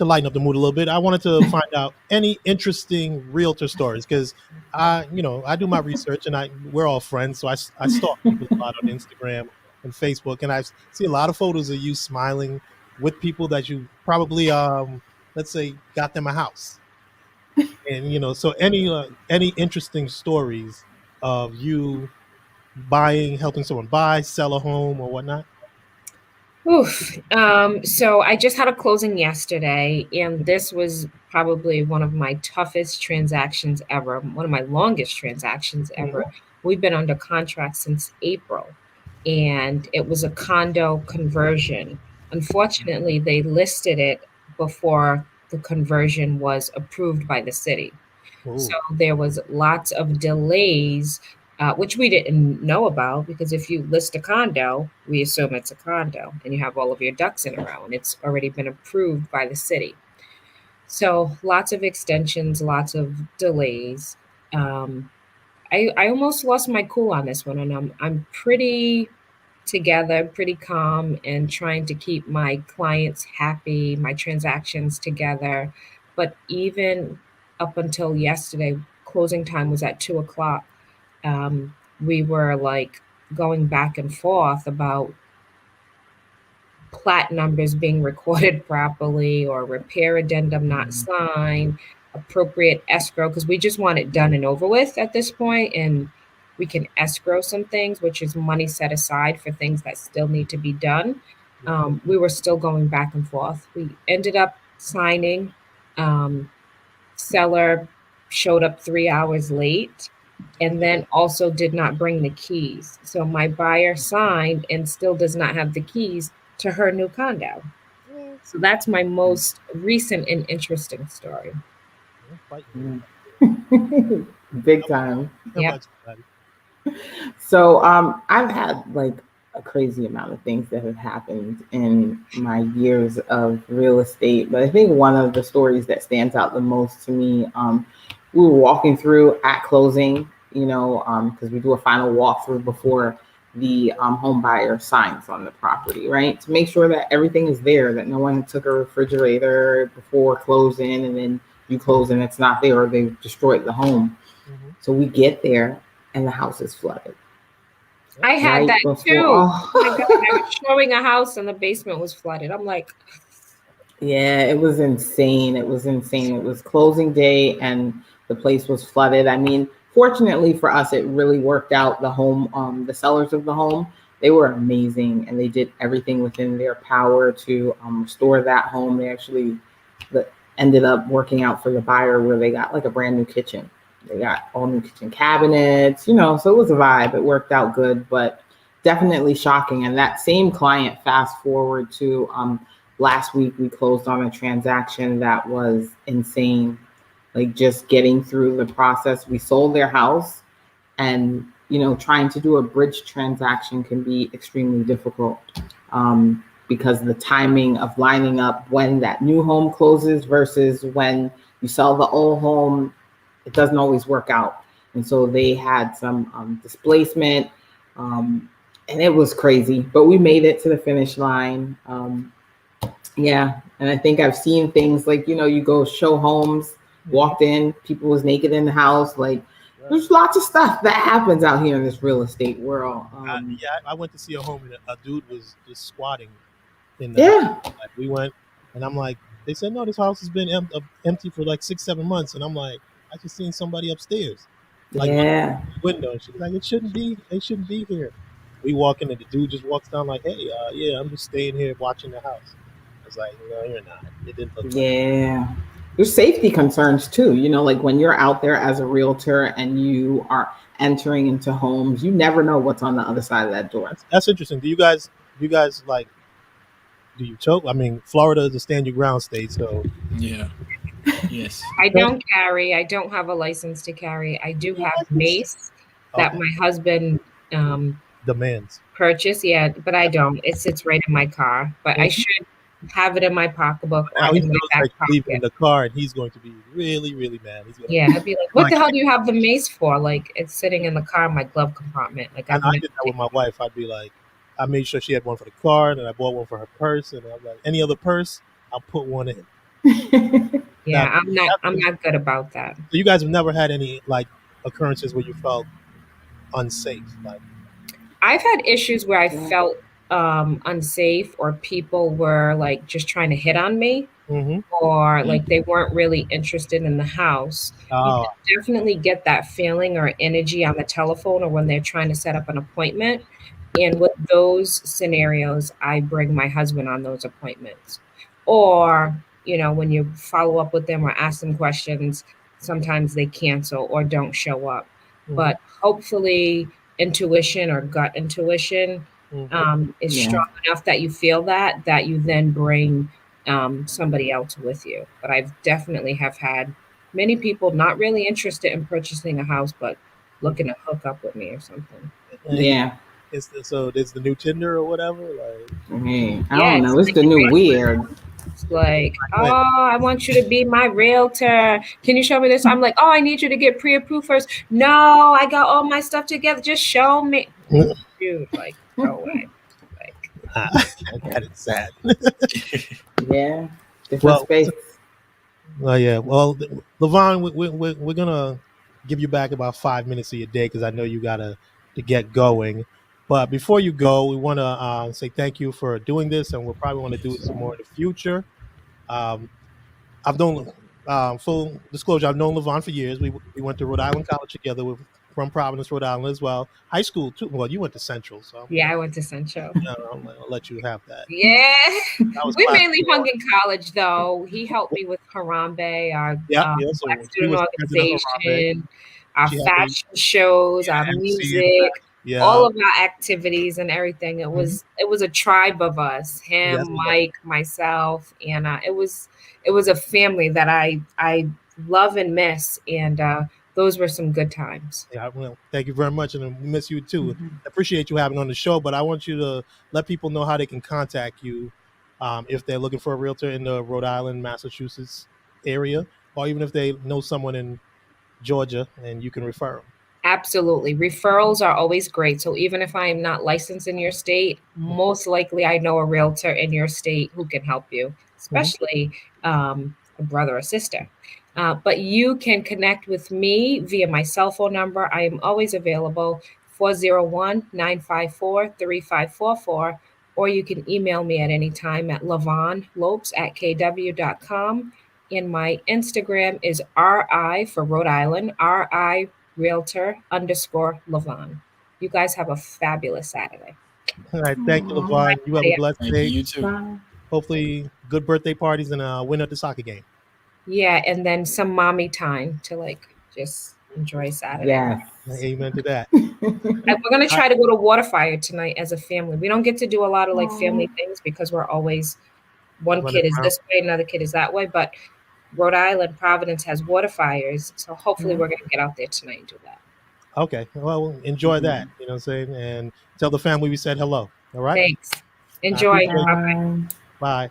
lighten up the mood a little bit. I wanted to find out any interesting realtor stories because I do my research and we're all friends. So I stalk people a lot on Instagram and Facebook, and I see a lot of photos of you smiling with people that you probably, let's say, got them a house. And, so any interesting stories of you helping someone buy, sell a home or whatnot? Oof. So I just had a closing yesterday, and this was probably one of my toughest transactions ever, one of my longest transactions ever. We've been under contract since April, and it was a condo conversion. Unfortunately, they listed it before the conversion was approved by the city. So there was lots of delays, which we didn't know about, because if you list a condo, we assume it's a condo and you have all of your ducks in a row and it's already been approved by the city. So lots of extensions, lots of delays. I almost lost my cool on this one, and I'm pretty together, pretty calm, and trying to keep my clients happy, my transactions together. But even up until yesterday, closing time was at 2 o'clock. We were like going back and forth about plat numbers being recorded properly or repair addendum not signed, appropriate escrow, because we just want it done and over with at this point, and we can escrow some things, which is money set aside for things that still need to be done. We were still going back and forth. We ended up signing. Seller showed up 3 hours late and then also did not bring the keys. So my buyer signed and still does not have the keys to her new condo. So that's my most recent and interesting story. Big time. Yep. So I've had like a crazy amount of things that have happened in my years of real estate, but I think one of the stories that stands out the most to me, we were walking through at closing, because we do a final walkthrough before the home buyer signs on the property, right? To make sure that everything is there, that no one took a refrigerator before closing and then you close and it's not there, or they've destroyed the home. So we get there and the house is flooded. I had Right that before- too. oh. Oh my God, I was showing a house and the basement was flooded. I'm like, Yeah, it was insane. It was insane. It was closing day and the place was flooded. I mean, fortunately for us, it really worked out. The home, the sellers of the home, they were amazing and they did everything within their power to restore that home. They actually ended up working out for the buyer where they got like a brand new kitchen. They got all new kitchen cabinets, so it was a vibe. It worked out good, but definitely shocking. And that same client, fast forward to last week, we closed on a transaction that was insane. Like just getting through the process. We sold their house, and trying to do a bridge transaction can be extremely difficult because the timing of lining up when that new home closes versus when you sell the old home, it doesn't always work out. And so they had some displacement, and it was crazy, but we made it to the finish line. Yeah. And I think I've seen things like, you go show homes, walked in, people was naked in the house. Like there's lots of stuff that happens out here in this real estate world. I went to see a home and a dude was just squatting in the house. Like, we went and I'm like, they said, no, this house has been empty for like 6-7 months. And I'm like, I just seen somebody upstairs. Like the window. And she's like, they shouldn't be here. We walk in and the dude just walks down like, hey, yeah, I'm just staying here watching the house. I was like, no, you're not. It didn't look like There's safety concerns too. Like when you're out there as a realtor and you are entering into homes, you never know what's on the other side of that door. That's interesting. Do you guys like, do you choke? I mean, Florida is a stand your ground state, so yeah. Yes. I don't carry. I don't have a license to carry. I do have mace that my husband demands purchased. Yeah, but I don't. It sits right in my car. But I should have it in my pocketbook or in my back pocket. Leave in the car, and he's going to be really, really mad. He's gonna I'd be like, "What the hell do you have the mace for?" Like it's sitting in the car in my glove compartment. Like I did that with my wife. I'd be like, I made sure she had one for the car, and I bought one for her purse, and I'm like, any other purse, I'll put one in. I'm not good about that. So you guys have never had any like occurrences where you felt unsafe? Like I've had issues where I felt unsafe, or people were like just trying to hit on me, or like they weren't really interested in the house. You can definitely get that feeling or energy on the telephone or when they're trying to set up an appointment. And with those scenarios, I bring my husband on those appointments. Or when you follow up with them or ask them questions, sometimes they cancel or don't show up. But hopefully, intuition or gut intuition is Yeah. strong enough that you feel that you then bring somebody else with you. But I've definitely have had many people not really interested in purchasing a house, but looking to hook up with me or something. Yeah. So it's the new Tinder or whatever. Like, I don't Yes, know. It's the new weird. it's like, When? oh, I want you to be my realtor. Can you show me this? I'm like, oh, I need you to get pre-approved first. No, I got all my stuff together. Just show me. Dude, like, go away. Like, that is sad. Yeah. Different Well, space. yeah. Well, Levon, we're gonna give you back about 5 minutes of your day because I know you gotta to get going. But before you go, we want to say thank you for doing this, and we'll probably want to do it some more in the future. Um, I've known, full disclosure, I've known Levon for years. We went to Rhode Island College together. We're from Providence, Rhode Island as well. High school too. Well, you went to Central, so yeah, I went to Central. I'll let you have that. Yeah, That was we class mainly four. hung in college, though. He helped me with Harambe, our Yeah. So Black she Student was the president of Harambe. Organization, our She had the fashion shows, our MC. music, Yeah. all of our activities and everything. It was a tribe of us. Yes, Him, it was. Mike, myself, and it was a family that I love and miss, and those were some good times. Yeah, well, thank you very much, and we miss you too. Appreciate you having on the show, but I want you to let people know how they can contact you if they're looking for a realtor in the Rhode Island, Massachusetts area, or even if they know someone in Georgia and you can refer them. Absolutely. Referrals are always great. So even if I am not licensed in your state, most likely I know a realtor in your state who can help you, especially a brother or sister. But you can connect with me via my cell phone number. I am always available 401-954-3544, or you can email me at any time at lavonlopes@kw.com. And my Instagram is RI for Rhode Island, RI Realtor _ Levon. You guys have a fabulous Saturday. All right, thank you, Levon. You have a blessed Thank day. you too. Bye. Hopefully, good birthday parties and a win at the soccer game. Yeah, and then some mommy time to just enjoy Saturday. Yes. Amen to that. We're gonna try to go to Waterfire tonight as a family. We don't get to do a lot of family things because we're always one Running kid is around. this way, another kid is that way. But Rhode Island, Providence has water fires, so hopefully we're gonna get out there tonight and do that. Okay, well, enjoy that. You know what I'm saying, and tell the family we said hello. All right. Thanks. Enjoy. Bye. Bye.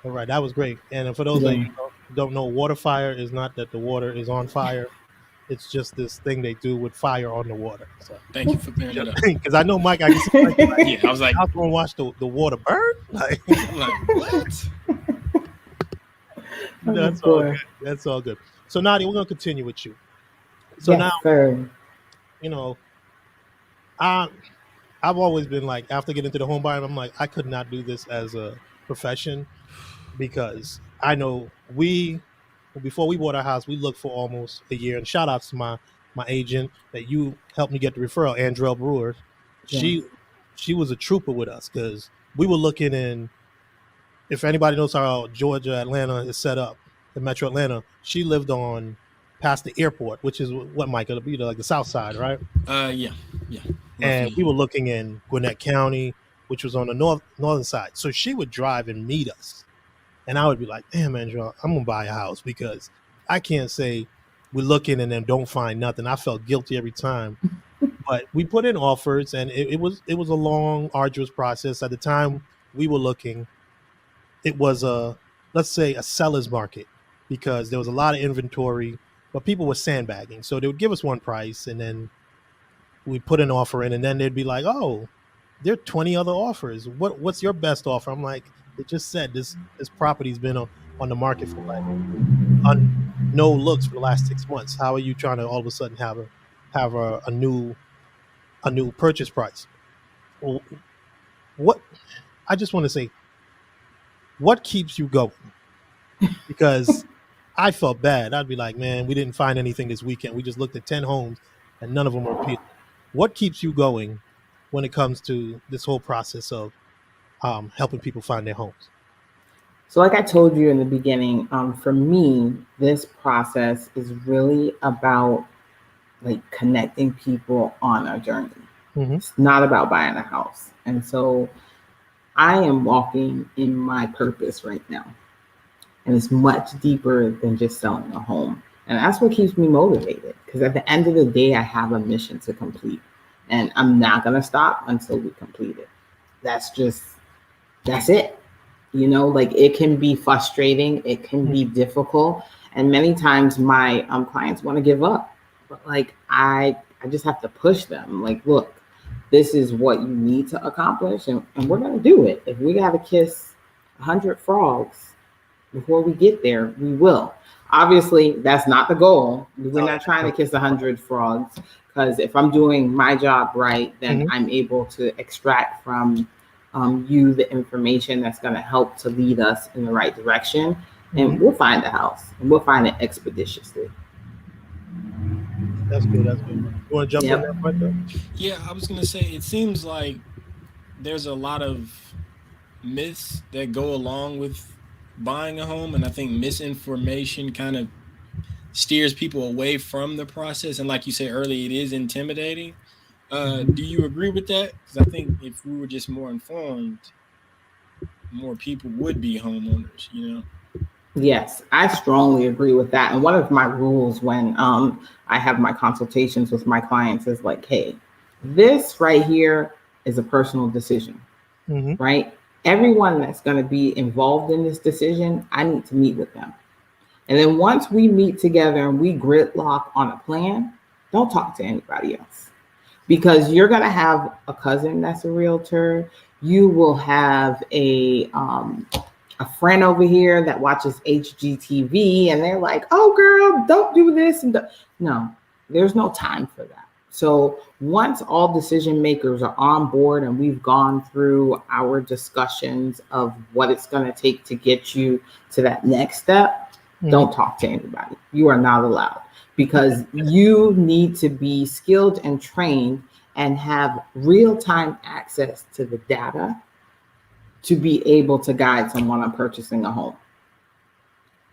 All right, that was great. And for those of you who don't know, water fire is not that the water is on fire. It's just this thing they do with fire on the water. So Thank you for clearing that up. because I know Mike, I can see Mike, Yeah, I was like, I was going to watch the water burn. Like, I'm like, what? that's all good. That's all good. So Nadia, we're going to continue with you. So Yes, now, sir. you know, I've always been like, after getting into the home buying, I'm like, I could not do this as a profession because I know before we bought our house, we looked for almost a year. And shout out to my agent that you helped me get the referral, Andrell Brewer. She was a trooper with us because we were looking in. If anybody knows how Georgia, Atlanta is set up, the Metro Atlanta, she lived on past the airport, which is what Mike, it'll be like the South Side, right? Yeah. And Roughly. we were looking in Gwinnett County, which was on the northern side. So she would drive and meet us. And I would be like, damn, Andrew, I'm going to buy a house because I can't say we're looking and then don't find nothing. I felt guilty every time. But we put in offers, and it was a long, arduous process. At the time we were looking, it was let's say a seller's market because there was a lot of inventory, but people were sandbagging. So they would give us one price, and then we put an offer in, and then they'd be like, oh, there are 20 other offers. What's your best offer? I'm like, it just said this property's been on the market for like no looks for the last 6 months. How are you trying to all of a sudden have a new purchase price? Well, what I just want to say, what keeps you going? Because I felt bad. I'd be like, man, we didn't find anything this weekend. We just looked at 10 homes and none of them were appealing. What keeps you going when it comes to this whole process of helping people find their homes? So like I told you in the beginning, for me, this process is really about like connecting people on a journey. Mm-hmm. It's not about buying a house. And so I am walking in my purpose right now. And it's much deeper than just selling a home. And that's what keeps me motivated, because at the end of the day, I have a mission to complete. And I'm not going to stop until we complete it. That's it. You know, like it can be frustrating, it can be difficult. And many times my clients want to give up. But like I just have to push them. Like, look, this is what you need to accomplish, and we're going to do it. If we got to kiss 100 frogs before we get there, we will. Obviously, that's not the goal. We're not trying to kiss 100 frogs, because if I'm doing my job right, then I'm able to extract from you the information that's going to help to lead us in the right direction. And we'll find a house, and we'll find it expeditiously. That's good. That's good. You want to jump in there, Michael? Yeah, I was gonna say it seems like there's a lot of myths that go along with buying a home, and I think misinformation kind of steers people away from the process. And like you said earlier, it is intimidating. Do you agree with that? Because I think if we were just more informed, more people would be homeowners. You know. Yes, I strongly agree with that. And one of my rules when I have my consultations with my clients is like, hey, this right here is a personal decision, right? Everyone that's going to be involved in this decision, I need to meet with them. And then once we meet together and we gridlock on a plan, don't talk to anybody else. Because you're going to have a cousin that's a realtor. You will have a friend over here that watches HGTV, and they're like, oh, girl, don't do this. No, there's no time for that. So once all decision makers are on board and we've gone through our discussions of what it's going to take to get you to that next step, don't talk to anybody. You are not allowed, because you need to be skilled and trained and have real-time access to the data to be able to guide someone on purchasing a home.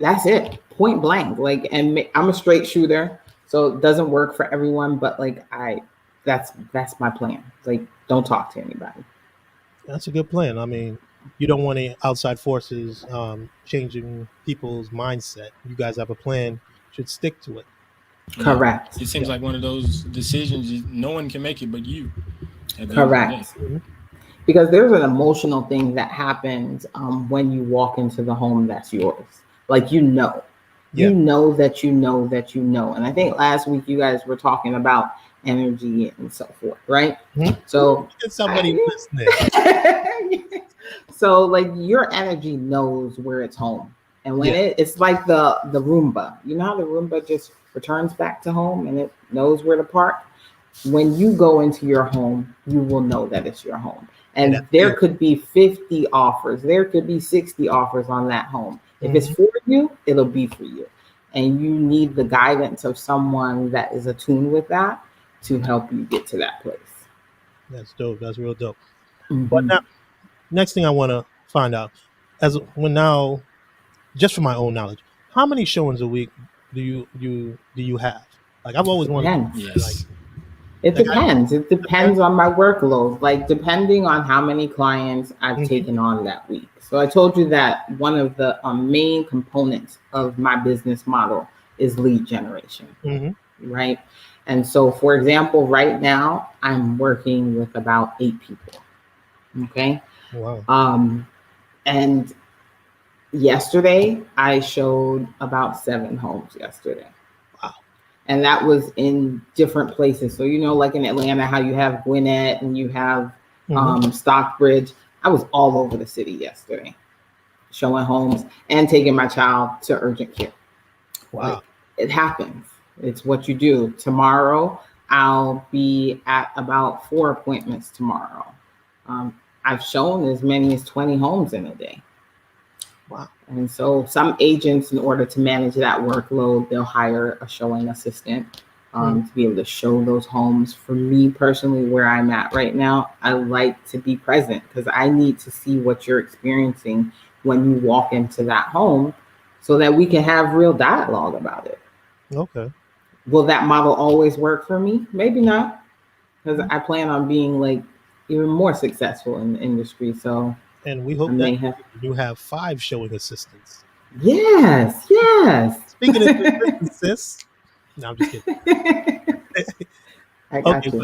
That's it, point blank. Like, and I'm a straight shooter, so it doesn't work for everyone, but like that's my plan. Like, don't talk to anybody. That's a good plan. I mean, you don't want any outside forces changing people's mindset. You guys have a plan, should stick to it. Correct. It seems like one of those decisions no one can make it but you. Correct. Because there's an emotional thing that happens when you walk into the home that's yours. Like, you know that you know that you know. And I think last week you guys were talking about energy and so forth, right? So get somebody listening. So like your energy knows where it's home. And when it's like the Roomba, you know how the Roomba just returns back to home and it knows where to park? When you go into your home, you will know that it's your home. And there could be 50 offers. There could be 60 offers on that home. If it's for you, it'll be for you. And you need the guidance of someone that is attuned with that to help you get to that place. That's dope. That's real dope. But now, next thing I want to find out, just for my own knowledge, how many showings a week do you have? Like, I've always wanted. Yes. It depends. It depends on my workload, like depending on how many clients I've taken on that week. So I told you that one of the main components of my business model is lead generation, right? And so, for example, right now I'm working with about 8 people. Okay. Wow. And yesterday I showed about 7 homes yesterday. And that was in different places. So, you know, like in Atlanta, how you have Gwinnett and you have Stockbridge. I was all over the city yesterday, showing homes and taking my child to urgent care. Wow. Like, it happens. It's what you do. Tomorrow, I'll be at about 4 appointments tomorrow. I've shown as many as 20 homes in a day. Wow. And so some agents, in order to manage that workload, they'll hire a showing assistant to be able to show those homes. For me personally, where I'm at right now, I like to be present because I need to see what you're experiencing when you walk into that home so that we can have real dialogue about it. Okay. Will that model always work for me? Maybe not, because I plan on being like even more successful in the industry. So And we I hope that may have. you have 5 showing assistants. Yes, yes. Speaking of assistants, sis. No, I'm just kidding. I got Okay, you.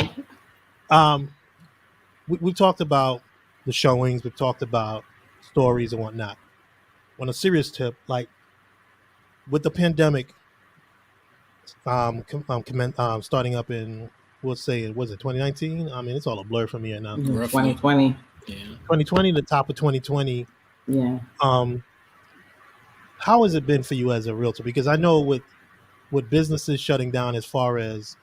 but we've talked about the showings, we've talked about stories and whatnot. On a serious tip, like with the pandemic, starting up in, we'll say, was it 2019? I mean, it's all a blur for me right now. Roughly. 2020. Yeah. 2020, the top of 2020. Yeah. How has it been for you as a realtor? Because I know with businesses shutting down as far as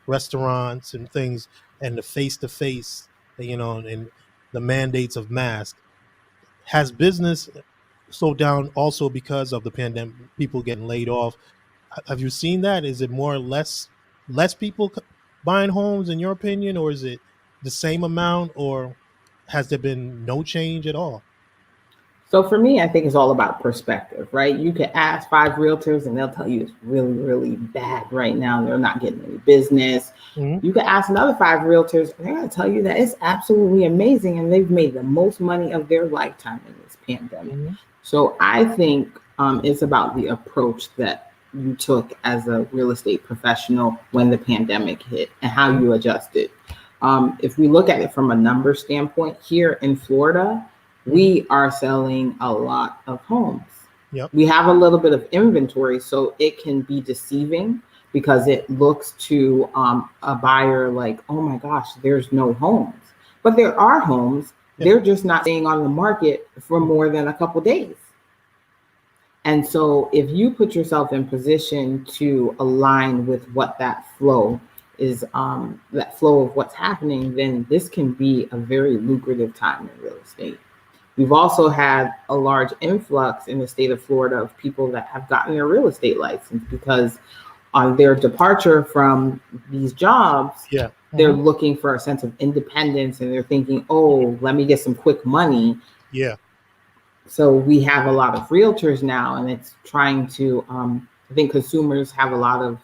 restaurants and things, and the face to face, and the mandates of masks, has business slowed down also because of the pandemic, people getting laid off? Have you seen that? Is it more or less people buying homes in your opinion, or is it the same amount, or has there been no change at all? So for me, I think it's all about perspective, right? You can ask 5 realtors and they'll tell you it's really, really bad right now. They're not getting any business. Mm-hmm. You can ask another 5 realtors and they're going to tell you that it's absolutely amazing and they've made the most money of their lifetime in this pandemic. Mm-hmm. So I think it's about the approach that you took as a real estate professional when the pandemic hit and how you adjusted. If we look at it from a number standpoint, here in Florida, we are selling a lot of homes. Yep. We have a little bit of inventory, so it can be deceiving because it looks to a buyer like, oh my gosh, there's no homes. But there are homes. Yeah. They're just not staying on the market for more than a couple days. And so if you put yourself in position to align with what that flow is, that flow of what's happening, then this can be a very lucrative time in real estate. We've also had a large influx in the state of Florida of people that have gotten their real estate license because on their departure from these jobs, they're looking for a sense of independence and they're thinking, oh, let me get some quick money. Yeah. So we have a lot of realtors now, and it's trying to, I think consumers have a lot of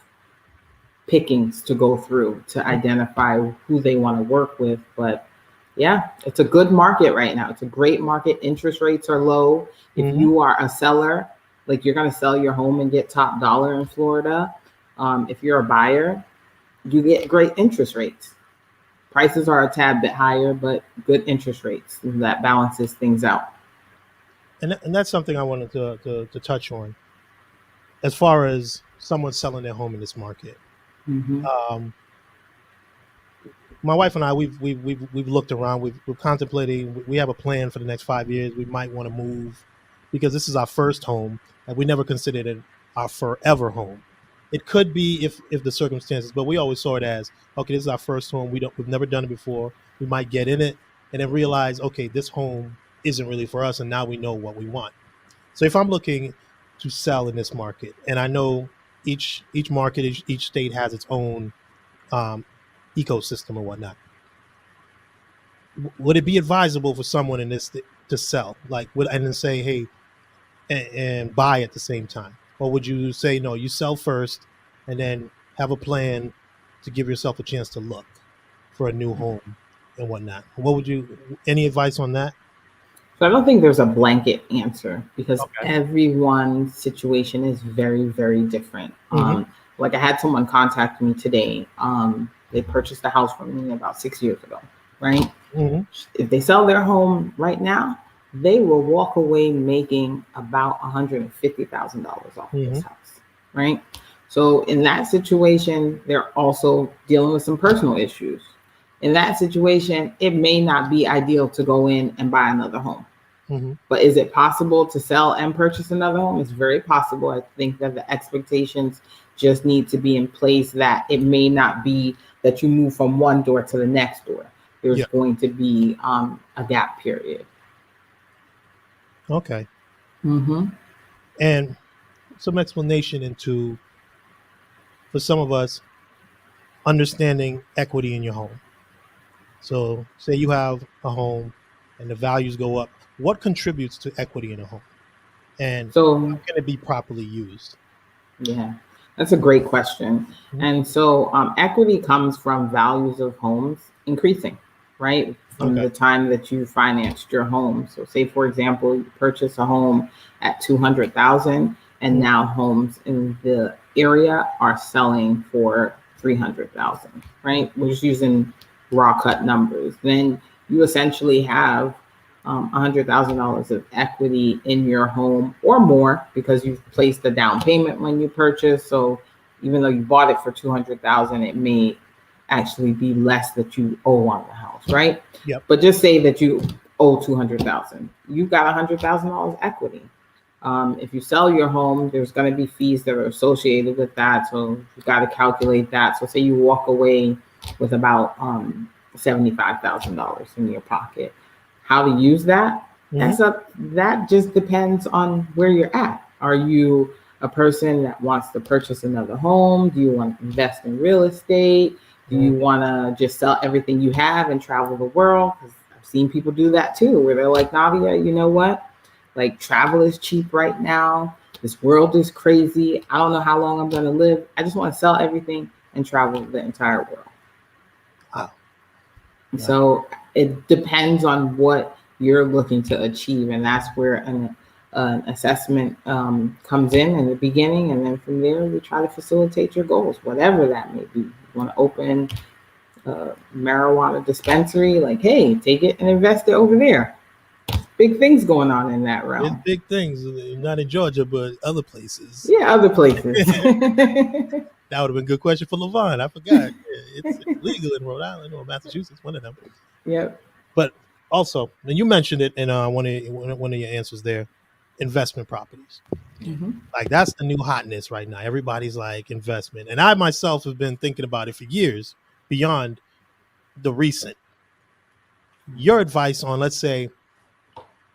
pickings to go through to identify who they want to work with. But yeah, it's a good market right now. It's a great market. Interest rates are low. If you are a seller, like you're going to sell your home and get top dollar in Florida. If you're a buyer, you get great interest rates. Prices are a tad bit higher, but good interest rates. That balances things out. And that's something I wanted to touch on. As far as someone selling their home in this market, my wife and I, we've looked around. We're contemplating. We have a plan for the next 5 years. We might want to move because this is our first home, and we never considered it our forever home. It could be if the circumstances, but we always saw it as, okay, this is our first home. We've never done it before. We might get in it and then realize, okay, this home isn't really for us, and now we know what we want. So if I'm looking to sell in this market, and I know each market, each state has its own ecosystem or whatnot, would it be advisable for someone in this to sell, and then say, hey, and buy at the same time? Or would you say, no, you sell first and then have a plan to give yourself a chance to look for a new home and whatnot? Any advice on that? So I don't think there's a blanket answer because everyone's situation is very, very different. Like I had someone contact me today. They purchased a house from me about 6 years ago, right? If they sell their home right now, they will walk away making about $150,000 off of this house, right? So in that situation, they're also dealing with some personal issues. In that situation, it may not be ideal to go in and buy another home. But is it possible to sell and purchase another home? It's very possible. I think that the expectations just need to be in place, that it may not be that you move from one door to the next door. There's going to be a gap period. Okay. And some explanation into, for some of us, understanding equity in your home. So say you have a home and the values go up, what contributes to equity in a home? And So, how can it be properly used? yeah, that's a great question. Mhm. And so, equity comes from values of homes increasing, right? From Okay. the time that you financed your home. So, say for example, you purchase a home at 200,000, and Mhm. now homes in the area are selling for 300,000, right? We're just using raw cut numbers. Then you essentially have $100,000 of equity in your home or more because you've placed a down payment when you purchase. So even though you bought it for 200,000, it may actually be less that you owe on the house, right? Yep. But just say that you owe 200,000, you've got $100,000 equity. If you sell your home, there's going to be fees that are associated with that. So you've got to calculate that. So say you walk away with about $75,000 in your pocket. How to use that? Mhm. That just depends on where you're at. Are you a person that wants to purchase another home? Do you want to invest in real estate? Do you Mhm. want to just sell everything you have and travel the world? Because I've seen people do that too, where they're like, Nadia, you know what? Like, travel is cheap right now. This world is crazy. I don't know how long I'm going to live. I just want to sell everything and travel the entire world. Wow. Wow. So it depends on what you're looking to achieve, and that's where an assessment comes in the beginning, and then from there we try to facilitate your goals, whatever that may be. You want to open a marijuana dispensary, like, hey, take it and invest it over there. Big things going on in that It's realm. big things, not in Georgia, but other places. Yeah, other places. That would have been a good question for Levon. I forgot. Yeah, it's legal in Rhode Island or Massachusetts, one of them. Yep. But also, and you mentioned it in one of your answers there, investment properties. Mm-hmm. Like that's the new hotness right now. Everybody's like investment, and I myself have been thinking about it for years, beyond the recent. Your advice on, let's say,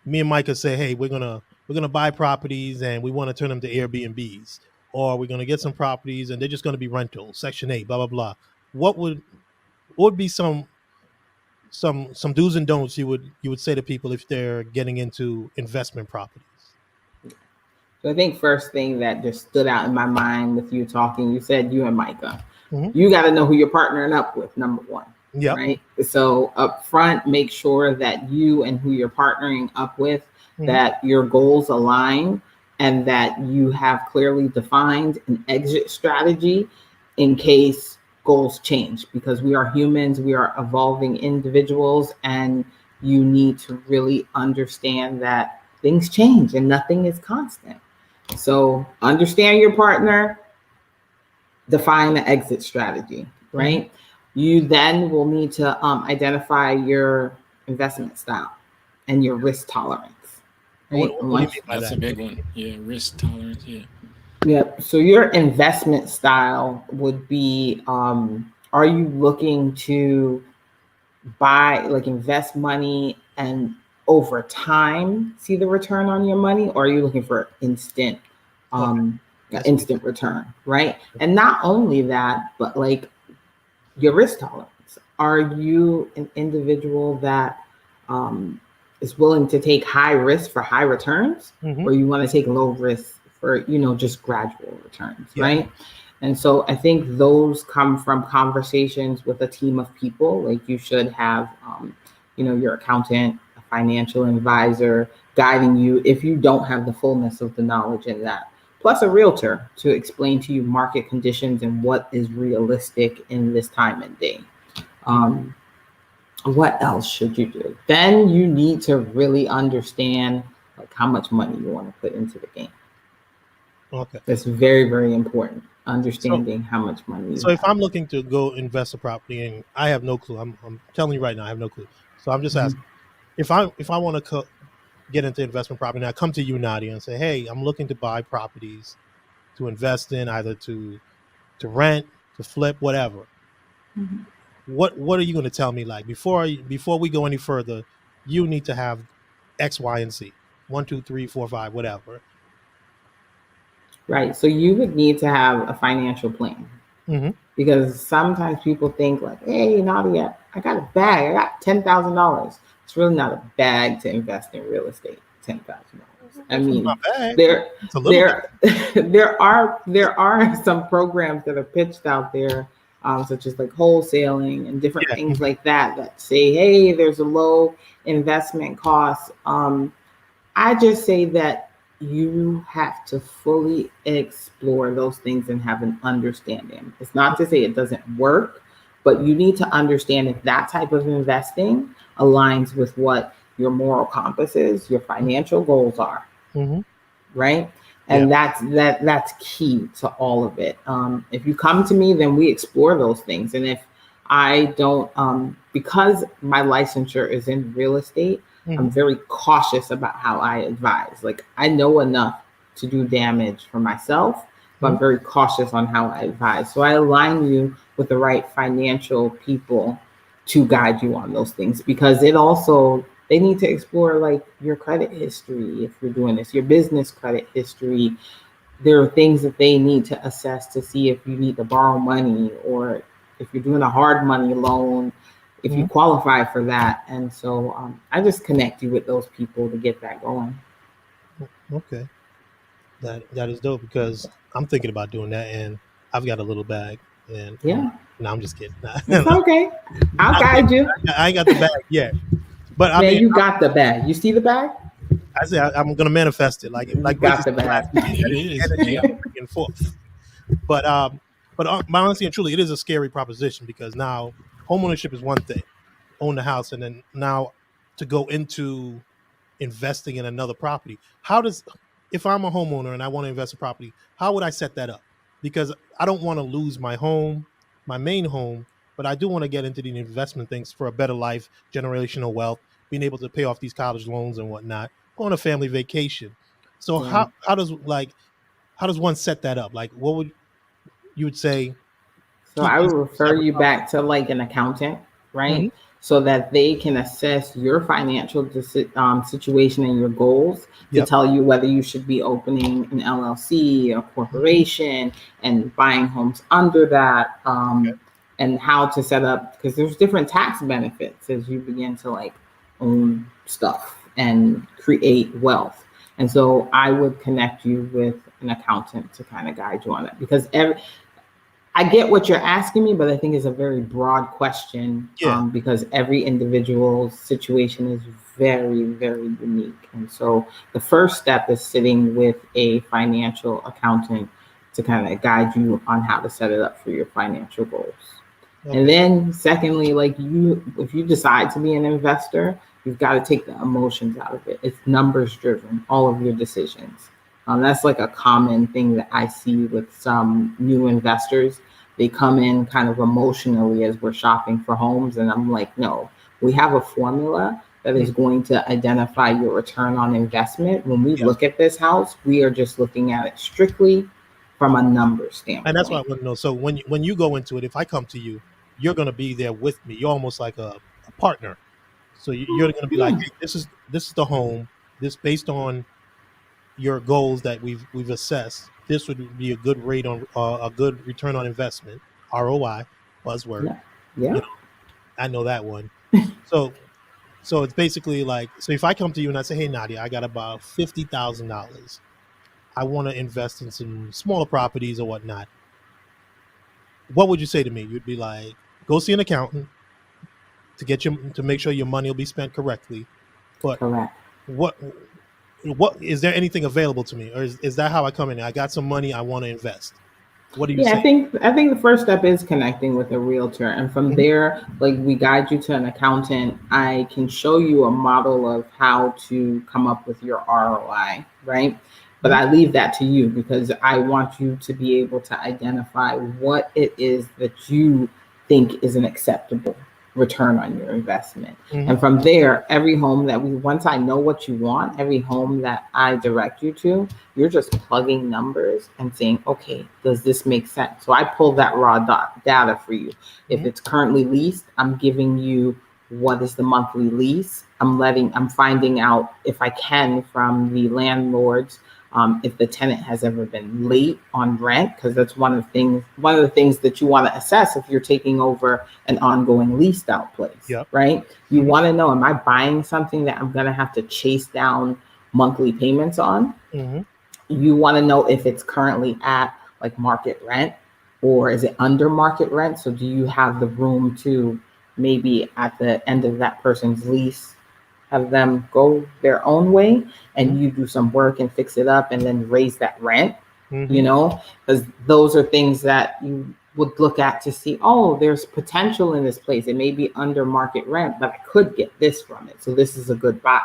me and Micah say, hey, we're gonna buy properties and we want to turn them to Airbnbs, or we're gonna get some properties and they're just gonna be rentals, Section 8, blah blah blah. What would be some do's and don'ts you would say to people if they're getting into investment properties? So I think first thing that just stood out in my mind with you talking, you said you and Micah. Mm-hmm. You got to know who you're partnering up with, number one. Yep. Right. So up front, make sure that you and who you're partnering up with, Mm-hmm. that your goals align and that you have clearly defined an exit strategy in case goals change, because we are humans, we are evolving individuals, and you need to really understand that things change and nothing is constant. So understand your partner, define the exit strategy, right? Mm-hmm. You then will need to identify your investment style and your risk tolerance, right? What do you mean by That's a that? big one. Yeah, risk tolerance. Yeah. Yep. So your investment style would be, are you looking to buy, like, invest money and over time see the return on your money, or are you looking for instant Okay, that's instant return, right? And not only that, but like your risk tolerance. Are you an individual that is willing to take high risk for high returns, mm-hmm. or you want to take low risk for, just gradual returns, Yeah. right? And so I think those come from conversations with a team of people. Like, you should have, your accountant, a financial advisor guiding you if you don't have the fullness of the knowledge in that. Plus a realtor to explain to you market conditions and what is realistic in this time and day. What else should you do? Then you need to really understand, like, how much money you want to put into the game. Okay. That's very, very important. So, Understanding how much money you so if have. I'm looking to go invest a property and I have no clue, I'm telling you right now, I have no clue. So I'm just Mhm. asking, if I want to get into investment property, and I come to you, Nadia, and say, hey, I'm looking to buy properties to invest in, either to rent, to flip, whatever. Mhm. What are you going to tell me? Like, before we go any further, you need to have X, Y, and Z. 1, 2, 3, 4, 5, whatever. Right. So you would need to have a financial plan, Mm-hmm. because sometimes people think like, hey, Nadia, I got a bag. I got $10,000. it's really not a bag to invest in real estate. $10,000. I It's mean, not bad. there It's a little bit. there are some programs that are pitched out there, such as like wholesaling and different Yeah. things like that say, hey, there's a low investment cost. I just say that you have to fully explore those things and have an understanding. It's not to say it doesn't work, but you need to understand if that type of investing aligns with what your moral compass is, your financial goals are, Mhm. right? And that's key to all of it. If you come to me, then we explore those things. And if I don't, because my licensure is in real estate, I'm Mhm. very cautious about how I advise. Like I know enough to do damage for myself, but I'm Mhm. very cautious on how I advise. So I align you with the right financial people to guide you on those things, because it also, they need to explore like your credit history if you're doing this, your business credit history. There are things that they need to assess to see if you need to borrow money, or if you're doing a hard money loan, if you Mhm. qualify for that. And so I just connect you with those people to get that going. Okay. That is dope because I'm thinking about doing that, and I've got a little bag, and Yeah, no, I'm just kidding. it's okay. I'll guide you. I ain't got the bag yet, but I Man, mean, you got the bag. You see the bag? I say I'm gonna manifest it, You like Reggie got the said bag. last week. There it is. Energy Yep. back and forth. But honestly and truly, it is a scary proposition because now homeownership is one thing, own the house, and then now to go into investing in another property. How does, if I'm a homeowner and I want to invest in property, how would I set that up? Because I don't want to lose my home, my main home, but I do want to get into the investment things for a better life, generational wealth, being able to pay off these college loans and whatnot, go on a family vacation. So Yeah. how does one set that up? Like what would you would say So keep I these would refer separate you from back to like an accountant, Mhm. right? So that they can assess your financial situation and your goals to Yep. tell you whether you should be opening an LLC, a Mhm. corporation, and buying homes under that, and how to set up, because there's different tax benefits as you begin to like own stuff and create wealth. And so I would connect you with an accountant to kind of guide you on that, because I get what you're asking me, but I think it's a very broad question, Yeah. because every individual's situation is very, very unique. And so the first step is sitting with a financial accountant to kind of guide you on how to set it up for your financial goals. And Okay. then secondly, like you, if you decide to be an investor, you've got to take the emotions out of it. It's numbers driven, all of your decisions. That's like a common thing that I see with some new investors. They come in kind of emotionally as we're shopping for homes. And I'm like, no, we have a formula that Mhm. is going to identify your return on investment. When we Yeah. look at this house, we are just looking at it strictly from a numbers And that's what I standpoint. want to know. So when you go into it, if I come to you, you're going to be there with me. You're almost like a partner. So you're going to be like, Yeah. hey, this is the home. This based on your goals that we've assessed. This would be a good rate on a good return on investment, ROI, buzzword. Yeah. You Yeah. know, I know that one. So so it's basically like, so if I come to you and I say, hey Nadia, I got about $50,000. I want to invest in some smaller properties or whatnot. What would you say to me? You'd be like, go see an accountant to get your to make sure your money will be spent correctly. But Correct. what what is there anything available to me, or is that how I come in? I got some money, I want to invest. What do you Yeah, say? I think the first step is connecting with a realtor, and from Mhm. there, like we guide you to an accountant. I can show you a model of how to come up with your ROI, right? But Mhm. I leave that to you because I want you to be able to identify what it is that you think is an acceptable return on your investment. Mhm. And from there, every home that we, once I know what you want, every home that I direct you to, you're just plugging numbers and saying, okay, does this make sense? So I pull that raw data for you. If Mhm. it's currently leased, I'm giving you what is the monthly lease. I'm finding out if I can from the landlords if the tenant has ever been late on rent, because that's one of the things that you want to assess if you're taking over an ongoing leased out place, Yep. right? You want to know, am I buying something that I'm going to have to chase down monthly payments on? Mm-hmm. You want to know if it's currently at like market rent, or is it under market rent? So do you have the room to maybe at the end of that person's lease have them go their own way, and you do some work and fix it up and then raise that rent, you know, because those are things that you would look at to see, oh, there's potential in this place. It may be under market rent, but I could get this from it. So this is a good buy.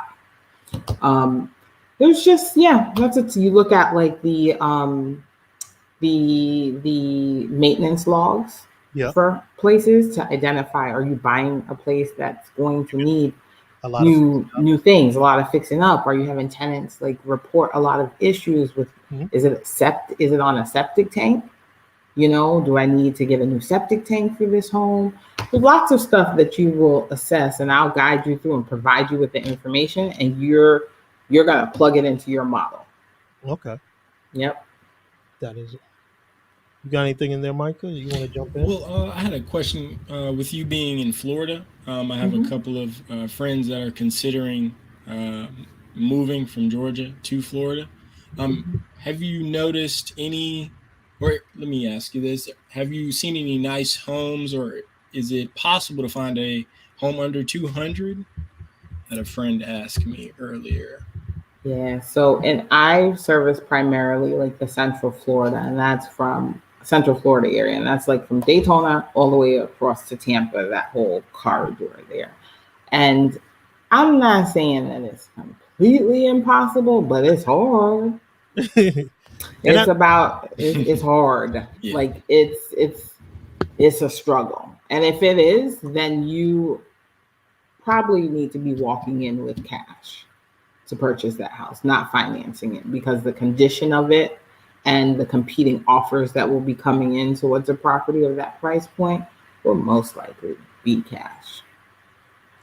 There's just, yeah, that's it. You look at like the maintenance logs for places to identify, are you buying a place that's going to need a lot new things, a lot of fixing up? Are you having tenants like report a lot of issues with, is it on a septic tank? You know, do I need to get a new septic tank for this home? There's lots of stuff that you will assess, and I'll guide you through and provide you with the information, and you're gonna plug it into your model. Okay. Yep. That is. You got anything in there, Micah? You want to jump in? Well, I had a question. With you being in Florida, I have a couple of friends that are considering moving from Georgia to Florida. Have you noticed any, or let me ask you this, have you seen any nice homes, or is it possible to find a home under 200? Had a friend ask me earlier. Yeah, so, and I service primarily like the Central Florida, and that's from Central Florida area, and that's like from Daytona all the way across to Tampa, that whole corridor there. And I'm not saying that it's completely impossible, but it's hard. It's hard. Yeah. Like it's a struggle. And if it is, then you probably need to be walking in with cash to purchase that house, not financing it, because the condition of it and the competing offers that will be coming in towards a property of that price point will most likely be cash.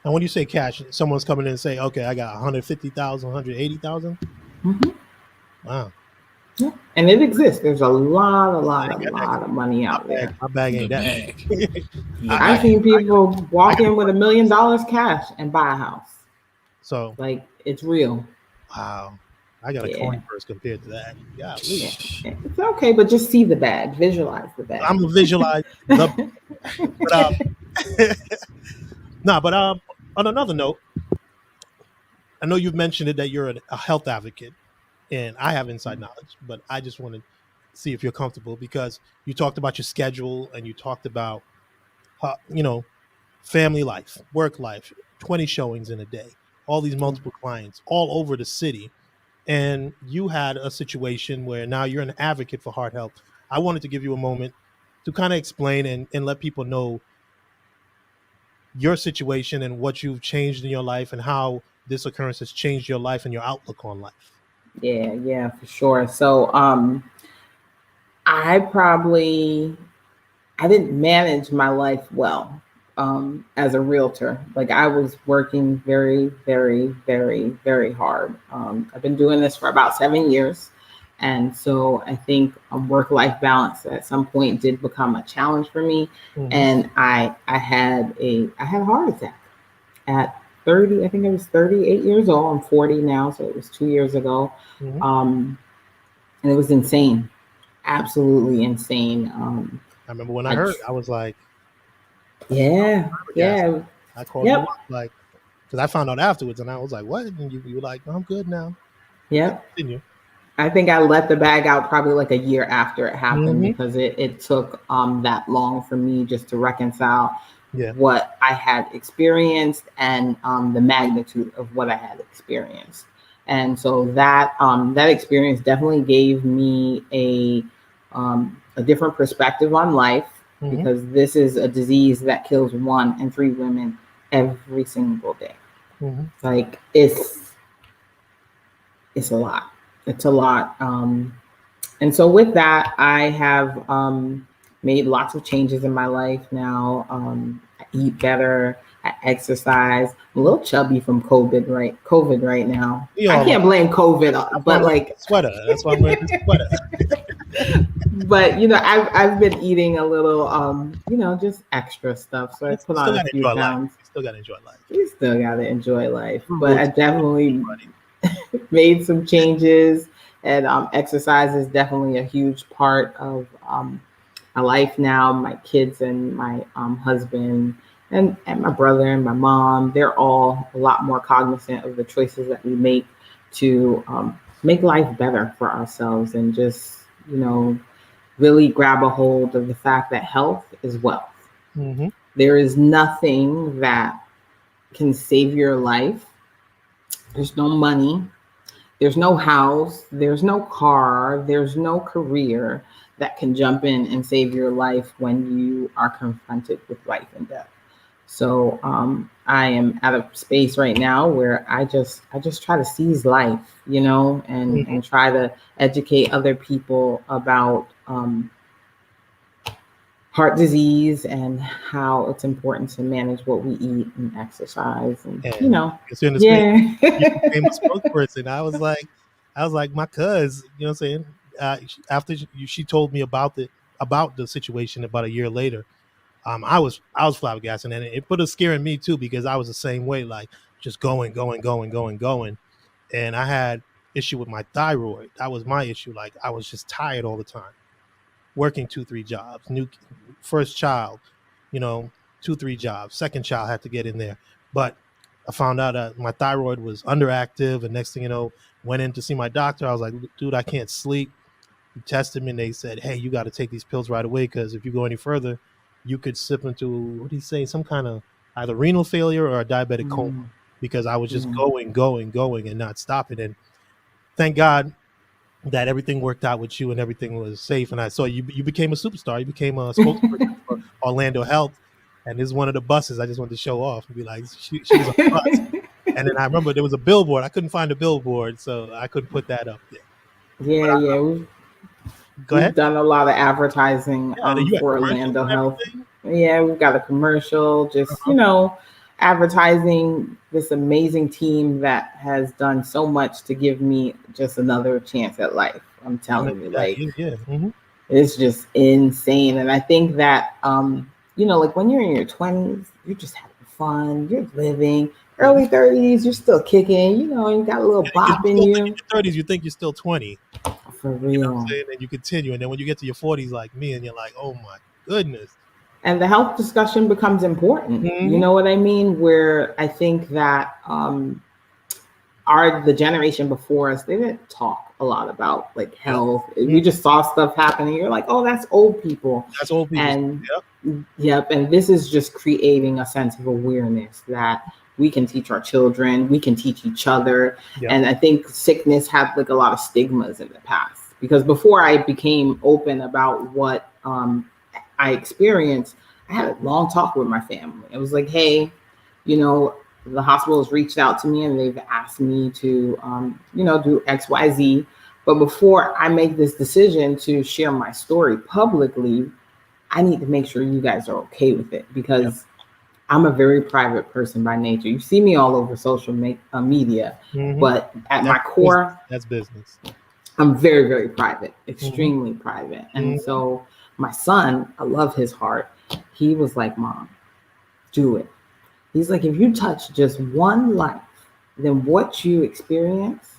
And when you say cash, someone's coming in and say, okay, I got 150,000, 180,000. Wow. Yeah. And it exists. There's a lot of money out there. My bag ain't that. I've seen people walk in with $1 million cash and buy a house. So like, it's real. Wow. I got a coin purse compared to that. Yeah. It's okay, but just see the bag. Visualize the bag. I'm gonna visualize the but on another note, I know you've mentioned it that you're a health advocate, and I have inside knowledge, but I just want to see if you're comfortable, because you talked about your schedule and you talked about family life, work life, 20 showings in a day, all these multiple clients all over the city. And you had a situation where now you're an advocate for heart health. I wanted to give you a moment to kind of explain and let people know your situation and what you've changed in your life and how this occurrence has changed your life and your outlook on life. Yeah, for sure. So I didn't manage my life well as a realtor. Like, I was working very, very, very, very hard. I've been doing this for about 7 years. And so I think work-life balance at some point did become a challenge for me. And I had a heart attack at 30. I think I was 38 years old. I'm 40 now, so it was 2 years ago. And it was insane, absolutely insane. I remember when I heard, I was like, yeah. I called you up, like, because I found out afterwards, and I was like, what? And you were like, no, I'm good now. Yep. Continue. I think I let the bag out probably like a year after it happened, because it took that long for me just to reconcile what I had experienced and the magnitude of what I had experienced. And so that experience definitely gave me a different perspective on life, because this is a disease that kills 1 in 3 women every single day. Like, it's a lot. It's a lot. And so with that, I have made lots of changes in my life now. I eat better. I exercise. I'm a little chubby from COVID right now. We I all can't are. blame That's COVID, why I'm but wearing like, this sweater. That's why I'm wearing this sweater. but you know, I've been eating a little, you know, just extra stuff. So I You put still on a gotta few enjoy life. pounds. You still gotta enjoy life. You still gotta enjoy life, True but I roots, definitely buddy. made some changes, and exercise is definitely a huge part of my life now. My kids and my husband and my brother and my mom, they're all a lot more cognizant of the choices that we make to make life better for ourselves, and just, you know, really grab a hold of the fact that health is wealth. Mm-hmm. There is nothing that can save your life. There's no money, there's no house, there's no car, there's no career that can jump in and save your life when you are confronted with life and death. So I am at a space right now where I just try to seize life, you know, Mm-hmm. and try to educate other people about heart disease and how it's important to manage what we eat and exercise, and you And know, it's in the space. yeah. You became a spokesperson. I was like, my cuz, you know what I'm saying? After she told me about the situation about a year later, I was flabbergasted, and it put a scare in me too, because I was the same way, like just going, and I had issue with my thyroid. That was my issue. Like I was just tired all the time, working 2, 3 jobs, new first child, you know, 2, 3 jobs. Second child had to get in there, but I found out that my thyroid was underactive, and next thing you know, went in to see my doctor. I was like, dude, I can't sleep. He tested me, and they said, hey, you got to take these pills right away, because if you go any further, you could slip into, what do you say, some kind of either renal failure or a diabetic coma, Mm, because I was just yeah. going and not stopping. And thank God that everything worked out with you and everything was safe. And I saw you became a superstar. You became a spokesperson for Orlando Health. And this is one of the buses I just wanted to show off and be like, she was on the bus. And then I remember there was a billboard. I couldn't find a billboard, so I couldn't put that up there. But Yeah, yeah, go we've ahead. done a lot of advertising Yeah, you had for commercials Orlando and Health. everything. Yeah, we've got a commercial, just, Uh-huh. you know, advertising this amazing team that has done so much to give me just another chance at life. I'm Amen telling to you, that. like, Yeah, yeah. Mm-hmm. it's just insane. And I think that, you know, like when you're in your 20s, you're just having fun, you're living. Yeah. Early 30s, you're still kicking, you know, you got a little Because bop you in still think in you. your 30s, you think you're still 20. For You know what real. I'm saying? And you continue. And then when you get to your 40s, like me, and you're like, oh my goodness. And the health discussion becomes important. You Mm-hmm. know what I mean? Where I think that the generation before us, they didn't talk a lot about like Yep. health. Mhm. We just saw stuff happening. You're like, oh, that's old people. That's old people. And Yep. yep, and this is just creating a sense of awareness that we can teach our children, we can teach each other. Yep. And I think sickness had like a lot of stigmas in the past, because before I became open about what I experienced, I had a long talk with my family. It was like, hey, you know, the hospital has reached out to me and they've asked me to, you know, do XYZ. But before I make this decision to share my story publicly, I need to make sure you guys are okay with it, Yep. because I'm a very private person by nature. You see me all over social media, Mm-hmm. but at my That's core, business. That's business. I'm very, very private, Mm-hmm. extremely private. And Mm-hmm. so my son, I love his heart. He was like, Mom, do it. He's like, if you touch just one life, then what you experience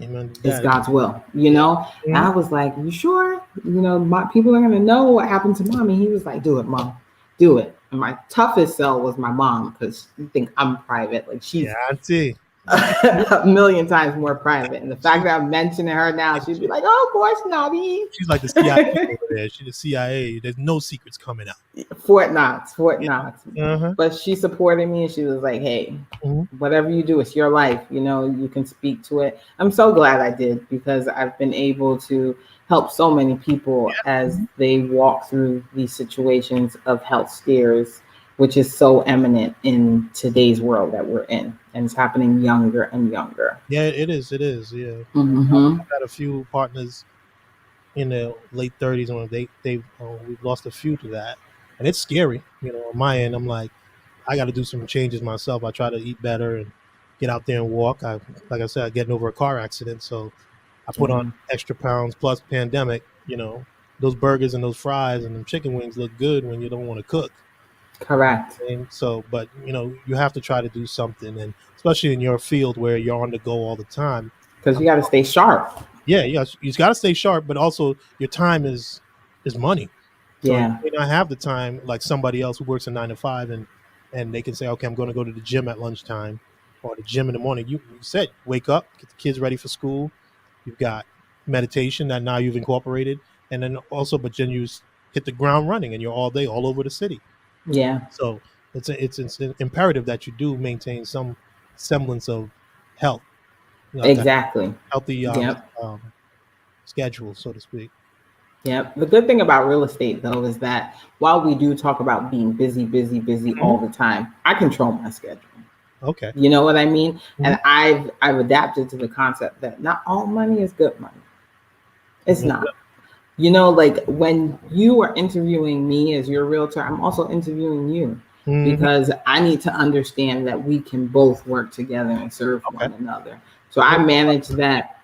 Amen to is that. God's will, you Yeah. know? And I Mhm. was like, you sure? You know, my people are gonna know what happened to Mommy. He was like, do it, Mom, do it. And my toughest sell was my mom, because you think I'm private. Like, she's Yeah, Auntie. a million times more private. And the fact She's that I'm mentioning her now, like, she'd be like, oh, of course, Nobby. she's like the CIA over there. She's the CIA. There's no secrets coming out. Fort Knox. Uh-huh. But she supported me, and she was like, hey, Mhm. whatever you do, it's your life. You know, you can speak to it. I'm so glad I did, because I've been able to help so many people as they walk through these situations of health scares, which is so eminent in today's world that we're in. And it's happening younger and younger. Yeah, it is. It is. Yeah. Mm-hmm. I've had a few partners in their late 30s, and we've lost a few to that. and it's scary. On my end, I'm like, I got to do some changes myself. I try to eat better and get out there and walk. Like I said, I getting over a car accident, so I put on Yeah. extra pounds. Plus, pandemic, those burgers and those fries and them chicken wings look good when you don't want to cook. Correct. And so, but you have to try to do something, and especially in your field where you're on the go all the time. Because you got to stay sharp. Yeah, you got to stay sharp, but also your time is money. So you Yeah. may not have the time like somebody else who works a 9 to 5, and they can say, okay, I'm going to go to the gym at lunchtime or the gym in the morning. You said wake up, get the kids ready for school. You've got meditation that now you've incorporated, and then also, but then hit the ground running, and you're all day all over the city. Yeah. So it's imperative that you do maintain some semblance of health, like a Exactly. healthy Yep. schedule, so to speak. Yep. The good thing about real estate, though, is that while we do talk about being busy, busy, busy all the time, I control my schedule. Okay. You know what I mean? And I've adapted to the concept that not all money is good money. It's not. Like when you are interviewing me as your realtor, I'm also interviewing you because I need to understand that we can both work together and serve one another. So I manage that.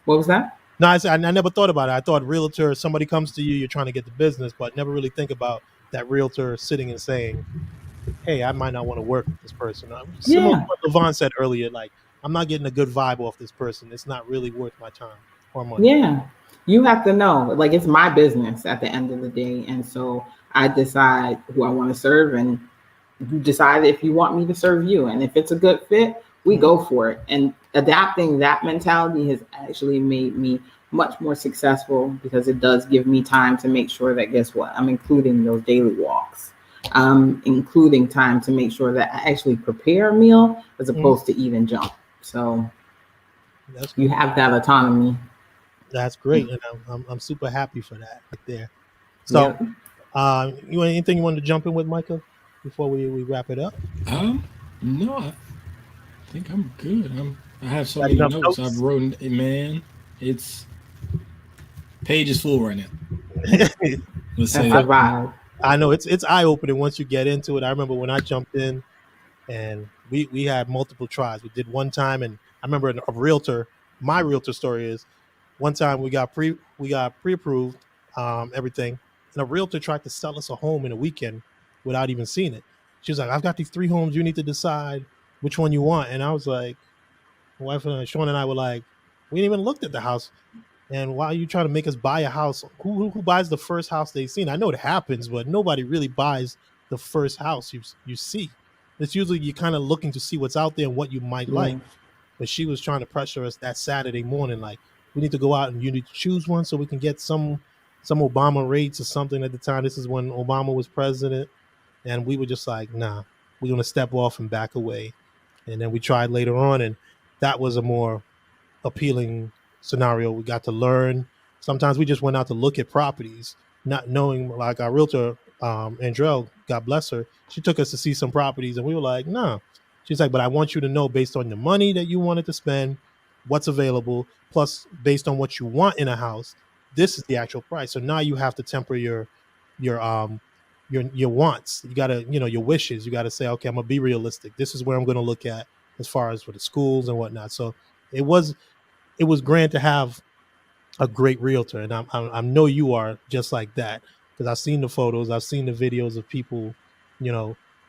What was that? No, I never thought about it. I thought realtor, somebody comes to you, you're trying to get the business, but never really think about that realtor sitting and saying, hey, I might not want to work with this person. Similar to what Levon said earlier, like, I'm not getting a good vibe off this person. It's not really worth my time or money. Yeah. You have to know, like, it's my business at the end of the day. And so I decide who I want to serve, and you decide if you want me to serve you. And if it's a good fit, we go for it. And adapting that mentality has actually made me much more successful because it does give me time to make sure that, guess what? I'm including those daily walks. Including time to make sure that I actually prepare a meal as opposed to eat and jump. So you have that autonomy. That's great. And I'm super happy for that right there. So you want anything you wanted to jump in with, Micah, before we wrap it up? No, I think I'm good. I have so many notes I've written. Man, it's page is full right now. Let's say that. I know it's eye opening once you get into it. I remember when I jumped in, and we had multiple tries. We did one time, and I remember a realtor. My realtor story is one time we got pre-approved everything, and a realtor tried to sell us a home in a weekend without even seeing it. She was like, I've got these 3 homes. You need to decide which one you want. And I was like, my wife and Sean and I were like, we didn't even looked at the house. And why are you trying to make us buy a house? Who buys the first house they've seen? I know it happens, but nobody really buys the first house you see. It's usually you're kind of looking to see what's out there and what you might like. But she was trying to pressure us that Saturday morning, like, we need to go out and you need to choose one so we can get some Obama rates or something at the time. This is when Obama was president. And we were just like, nah, we're going to step off and back away. And then we tried later on, and that was a more appealing scenario. We got to learn. Sometimes we just went out to look at properties, not knowing, like our realtor, Andrell, God bless her, she took us to see some properties, and we were like, no. She's like, but I want you to know, based on the money that you wanted to spend, what's available, plus based on what you want in a house, this is the actual price. So now you have to temper your wants. You got to, your wishes. You got to say, okay, I'm gonna be realistic. This is where I'm going to look at as far as for the schools and whatnot. So it was grand to have a great realtor, and I know you are just like that, because I've seen the photos, I've seen the videos of people,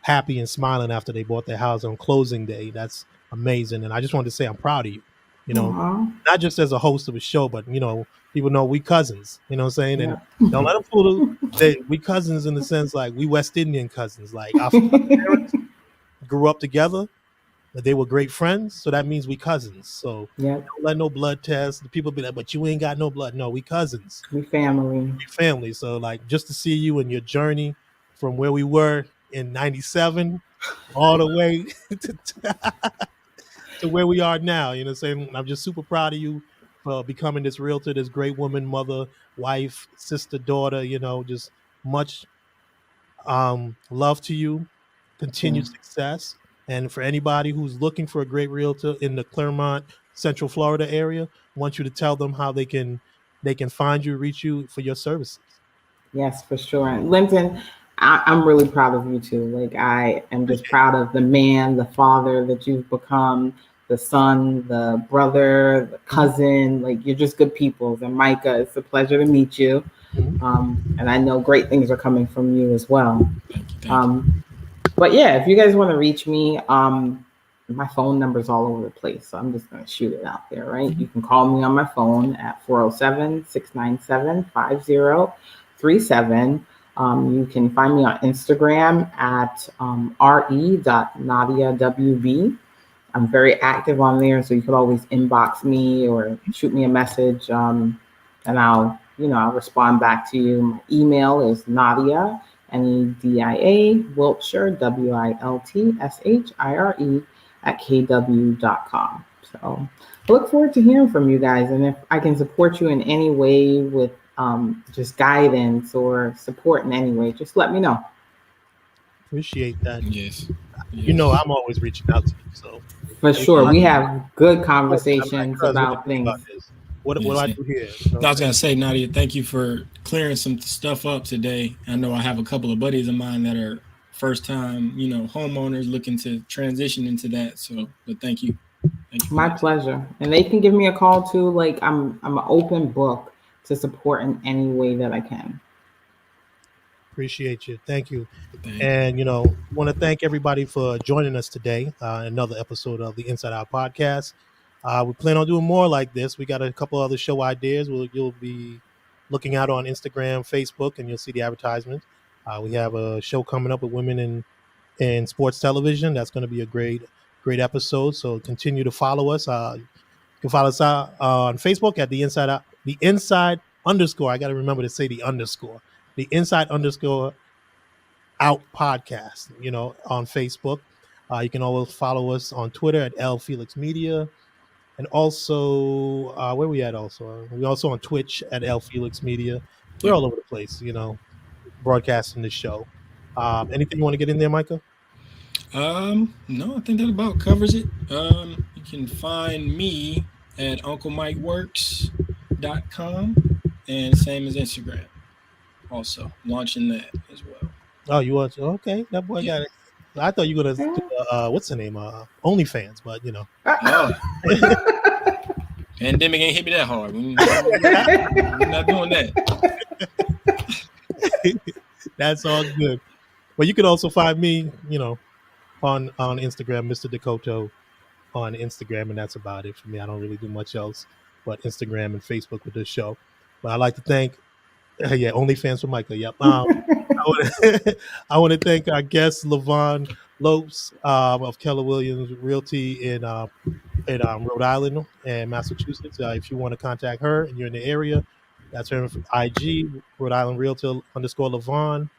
happy and smiling after they bought their house on closing day. That's amazing, and I just wanted to say I'm proud of you. Not just as a host of a show, but people know we cousins. You know what I'm saying? And don't let them fool you. We cousins in the sense like we West Indian cousins. Like our parents grew up together. They were great friends, so that means we cousins. So don't let no blood test. The people be like, but you ain't got no blood. No, we cousins. We family. We family. So like just to see you and your journey from where we were in '97 all the way to where we are now. You know what I'm saying? I'm just super proud of you for becoming this realtor, this great woman, mother, wife, sister, daughter, just much love to you, continued success. And for anybody who's looking for a great realtor in the Clermont, Central Florida area, I want you to tell them how they can find you, reach you for your services. Yes, for sure. Linton, I'm really proud of you too. Like I am just proud of the man, the father that you've become, the son, the brother, the cousin. Like you're just good people. And Micah, it's a pleasure to meet you. And I know great things are coming from you as well. Thank you. Thank you. But yeah, if you guys want to reach me, my phone number's all over the place. So I'm just going to shoot it out there, right? You can call me on my phone at 407-697-5037. You can find me on Instagram at re.nadiawb. I'm very active on there, so you could always inbox me or shoot me a message, and I'll respond back to you. My email is Nadia, Nedia Wiltshire, WILTSHIRE @kw.com. So I look forward to hearing from you guys, and if I can support you in any way with just guidance or support in any way, just let me know. Appreciate that. Yes. You know, I'm always reaching out to you. So for sure, we have good conversations about things. What I do here? I was gonna say, Nadia, thank you for clearing some stuff up today. I know I have a couple of buddies of mine that are first time, homeowners looking to transition into that. So, but thank you. My pleasure. And they can give me a call too. Like I'm an open book to support in any way that I can. Appreciate you. Thank you. And, want to thank everybody for joining us today. Another episode of the Inside Out podcast. We plan on doing more like this. We got a couple other show ideas. You'll be looking out on Instagram, Facebook, and you'll see the advertisements. We have a show coming up with women in sports television. That's going to be a great episode. So continue to follow us. You can follow us on Facebook at the Inside Out, the Inside _ I got to remember to say the _ the Inside _ Out podcast, on Facebook. You can always follow us on Twitter at L Felix Media. And also, where we at also? We're also on Twitch at L Felix Media. We're all over the place, broadcasting the show. Anything you want to get in there, Micah? No, I think that about covers it. You can find me at UncleMikeWorks.com and same as Instagram. Also launching that as well. Oh, you want? Okay, that boy got it. I thought you were gonna do what's the name? OnlyFans, but Oh. Pandemic ain't hit me that hard. We're not doing that. That's all good. But you can also find me, on Instagram, Mr. Dakoto on Instagram, and that's about it for me. I don't really do much else but Instagram and Facebook with this show. But I'd like to thank OnlyFans for Michael. Yep. I want to thank our guest Levon Lopes of Keller Williams Realty in Rhode Island and Massachusetts. If you want to contact her and you're in the area, that's her IG, Rhode Island Realtor _Levon.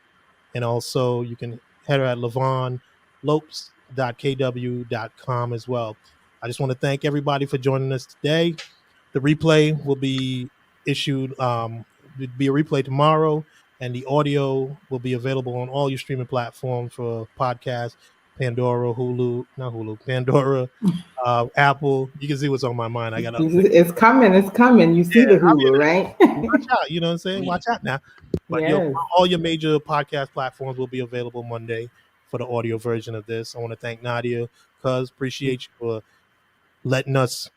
And also you can head her at levonlopes.kw.com as well. I just want to thank everybody for joining us today. The replay will be issued, be a replay tomorrow, and the audio will be available on all your streaming platforms for podcasts, Pandora, Pandora, Apple. You can see what's on my mind. It's coming. You see the Hulu, right? Watch out. You know what I'm saying? Watch out now. But all your major podcast platforms will be available Monday for the audio version of this. I want to thank Nadia, cuz appreciate you for letting us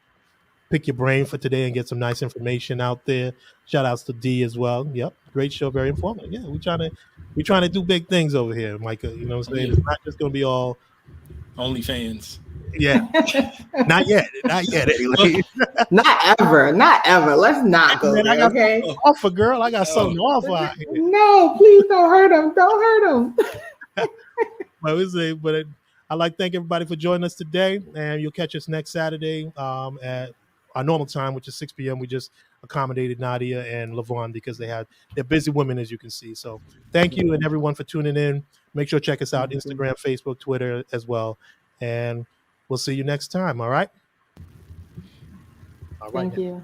pick your brain for today and get some nice information out there. Shout outs to D as well. Yep. Great show. Very informative. Yeah. We're trying to do big things over here, Micah. You know what I'm saying? Yeah. It's not just going to be all OnlyFans. Yeah. Not yet. Anyway. Not ever. Let's not go there, okay? Offer, girl. I got something to offer out here. No, please don't hurt him. But I'd like to thank everybody for joining us today, and you'll catch us next Saturday at our normal time, which is 6 p.m. We just accommodated Nadia and Levon because they're busy women, as you can see. So thank you and everyone for tuning in. Make sure to check us out, Instagram, Facebook, Twitter as well. And we'll see you next time. All right. Thank you.